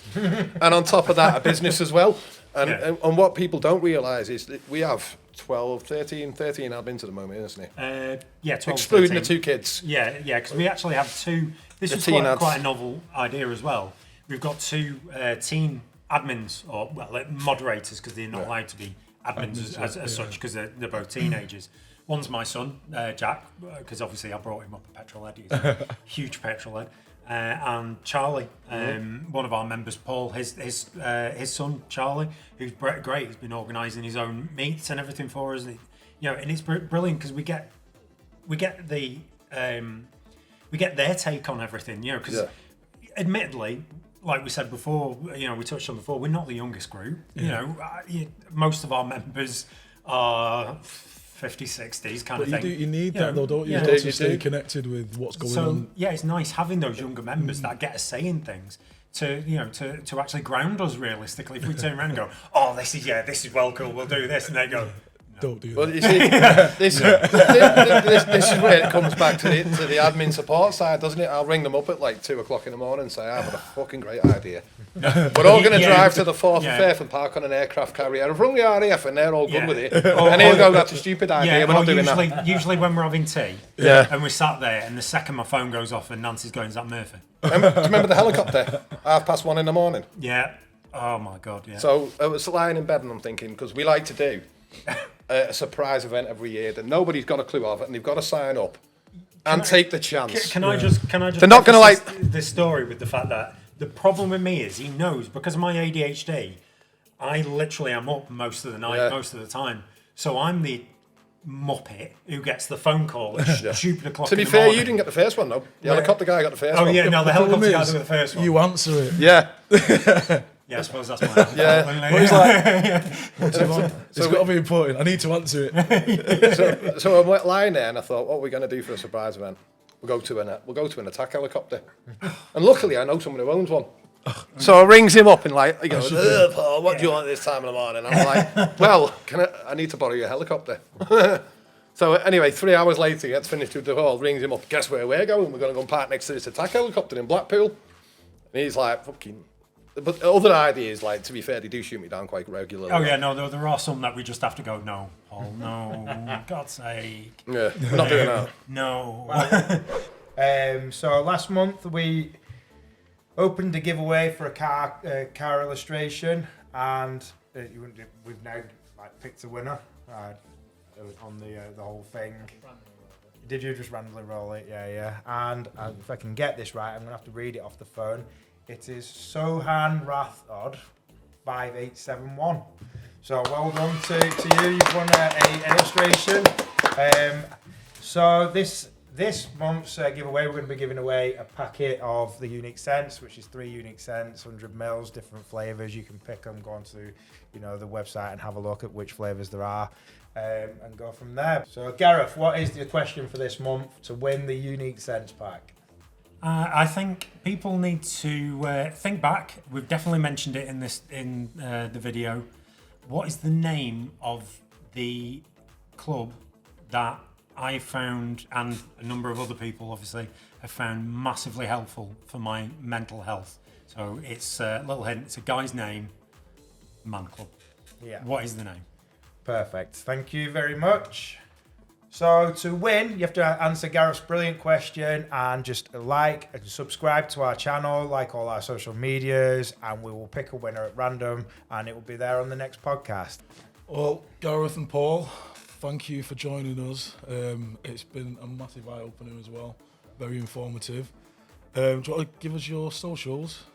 And on top of that, a business as well. And what people don't realise is that we have 13 admins at the moment, isn't it? 12, excluding 13. the two kids. Yeah, because we actually have two. This is quite a novel idea as well. We've got two teen admins, or moderators, because they're not allowed to be admins as such, because they're both teenagers. One's my son, Jack, because obviously I brought him up a petrol head. He's a huge petrol head. And Charlie, one of our members, Paul, his son, Charlie, who's great. He's been organising his own meets and everything for us. And it's brilliant because we get their take on everything. Because admittedly, like we said before, we touched on before, we're not the youngest group. Most of our members are 50s, 60s kind of thing. You need that though, don't you? Yeah. To stay connected with what's going on. Yeah, it's nice having those younger members that get us saying things to actually ground us realistically. If we turn around and go, oh, this is well cool, we'll do this, and they go, don't do that. Well, you see, this is where it comes back to the admin support side, doesn't it? I'll ring them up at like 2 o'clock in the morning and say, I've got a fucking great idea. We're all going to drive to the 4th and 5th and park on an aircraft carrier. I've rung the RAF and they're all good with it. And he'll go, that's a stupid idea, we're not doing that. Usually when we're having tea and we're sat there and the second my phone goes off and Nancy's going, is that Murphy? Do you remember the helicopter? 1:30 in the morning. Yeah. Oh my God, yeah. So I was lying in bed and I'm thinking, because we like to do a surprise event every year that nobody's got a clue of it, and they've got to sign up and take the chance. Can I just? They're not going to like this story with the fact that the problem with me is he knows because of my ADHD. I literally am up most of the night, most of the time. So I'm the muppet who gets the phone call at stupid o'clock. To be fair, you didn't get the first one though. The helicopter guy got the first one. Oh yeah, no, the helicopter guy got the first one. You answer it. Yeah. Yeah, I suppose that's my answer. Yeah. But he's like, it's got to be important. I need to answer it. So I'm lying there and I thought, what are we going to do for a surprise event? We'll go to an attack helicopter. And luckily I know someone who owns one. So I rings him up and he goes, Paul, what do you want at this time of the morning? And I'm like, well, I need to borrow your helicopter. So anyway, 3 hours later, he gets finished with the haul, rings him up, guess where we're going? We're going to go and park next to this attack helicopter in Blackpool. And he's like, fucking... But other ideas, to be fair, they do shoot me down quite regularly. Oh yeah, no, there are some that we just have to go, no, Paul, no, God's sake. Yeah, we're not doing that. No. So last month we opened a giveaway for a car illustration, and we've now picked a winner on the whole thing. Did you just randomly roll it? Yeah. And if I can get this right, I'm gonna have to read it off the phone. It is Sohan Rathod 5871. So well done to you. You've won an illustration. So this month's giveaway, we're going to be giving away a packet of the Unique Scents, which is 3 Unique Scents, 100 mils, different flavours. You can pick them, go onto the website and have a look at which flavours there are, and go from there. So Gareth, what is the question for this month to win the Unique Scents pack? I think people need to think back. We've definitely mentioned it in the video. What is the name of the club that I found, and a number of other people obviously have found massively helpful for my mental health? So it's a little hint. It's a guy's name, Man Club. Yeah. What is the name? Perfect. Thank you very much. So to win, you have to answer Gareth's brilliant question and just like and subscribe to our channel, like all our social medias, and we will pick a winner at random and it will be there on the next podcast. Well, Gareth and Paul, thank you for joining us. It's been a massive eye-opener as well. Very informative. Do you want to give us your socials?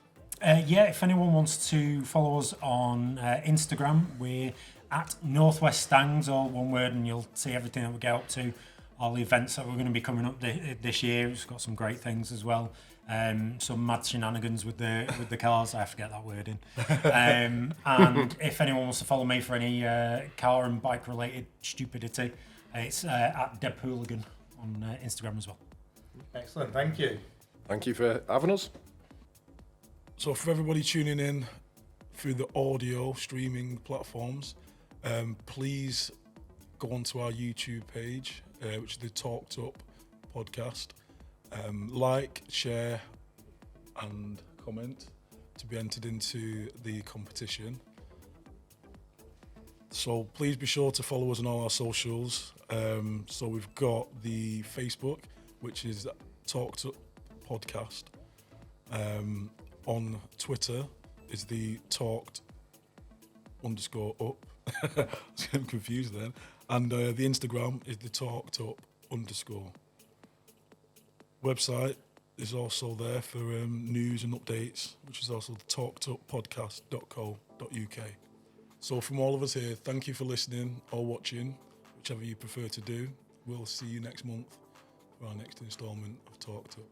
Yeah, if anyone wants to follow us on Instagram, we're at Northwest Stangs, all one word, and you'll see everything that we get up to, all the events that we're going to be coming up this year. It's got some great things as well. Some mad shenanigans with the cars. I forget that word in. And if anyone wants to follow me for any car and bike related stupidity, it's at Deb Hooligan on Instagram as well. Excellent, thank you. Thank you for having us. So for everybody tuning in through the audio streaming platforms, please go onto our YouTube page, which is the Talked Up podcast. Like, share, and comment to be entered into the competition. So please be sure to follow us on all our socials. So we've got the Facebook, which is Talked Up Podcast. On Twitter is the Talked_up. I was getting confused then. And the Instagram is the Talked_up. Website is also there for news and updates, which is also the talkeduppodcast.co.uk. So from all of us here, thank you for listening or watching, whichever you prefer to do. We'll see you next month for our next instalment of Talked Up.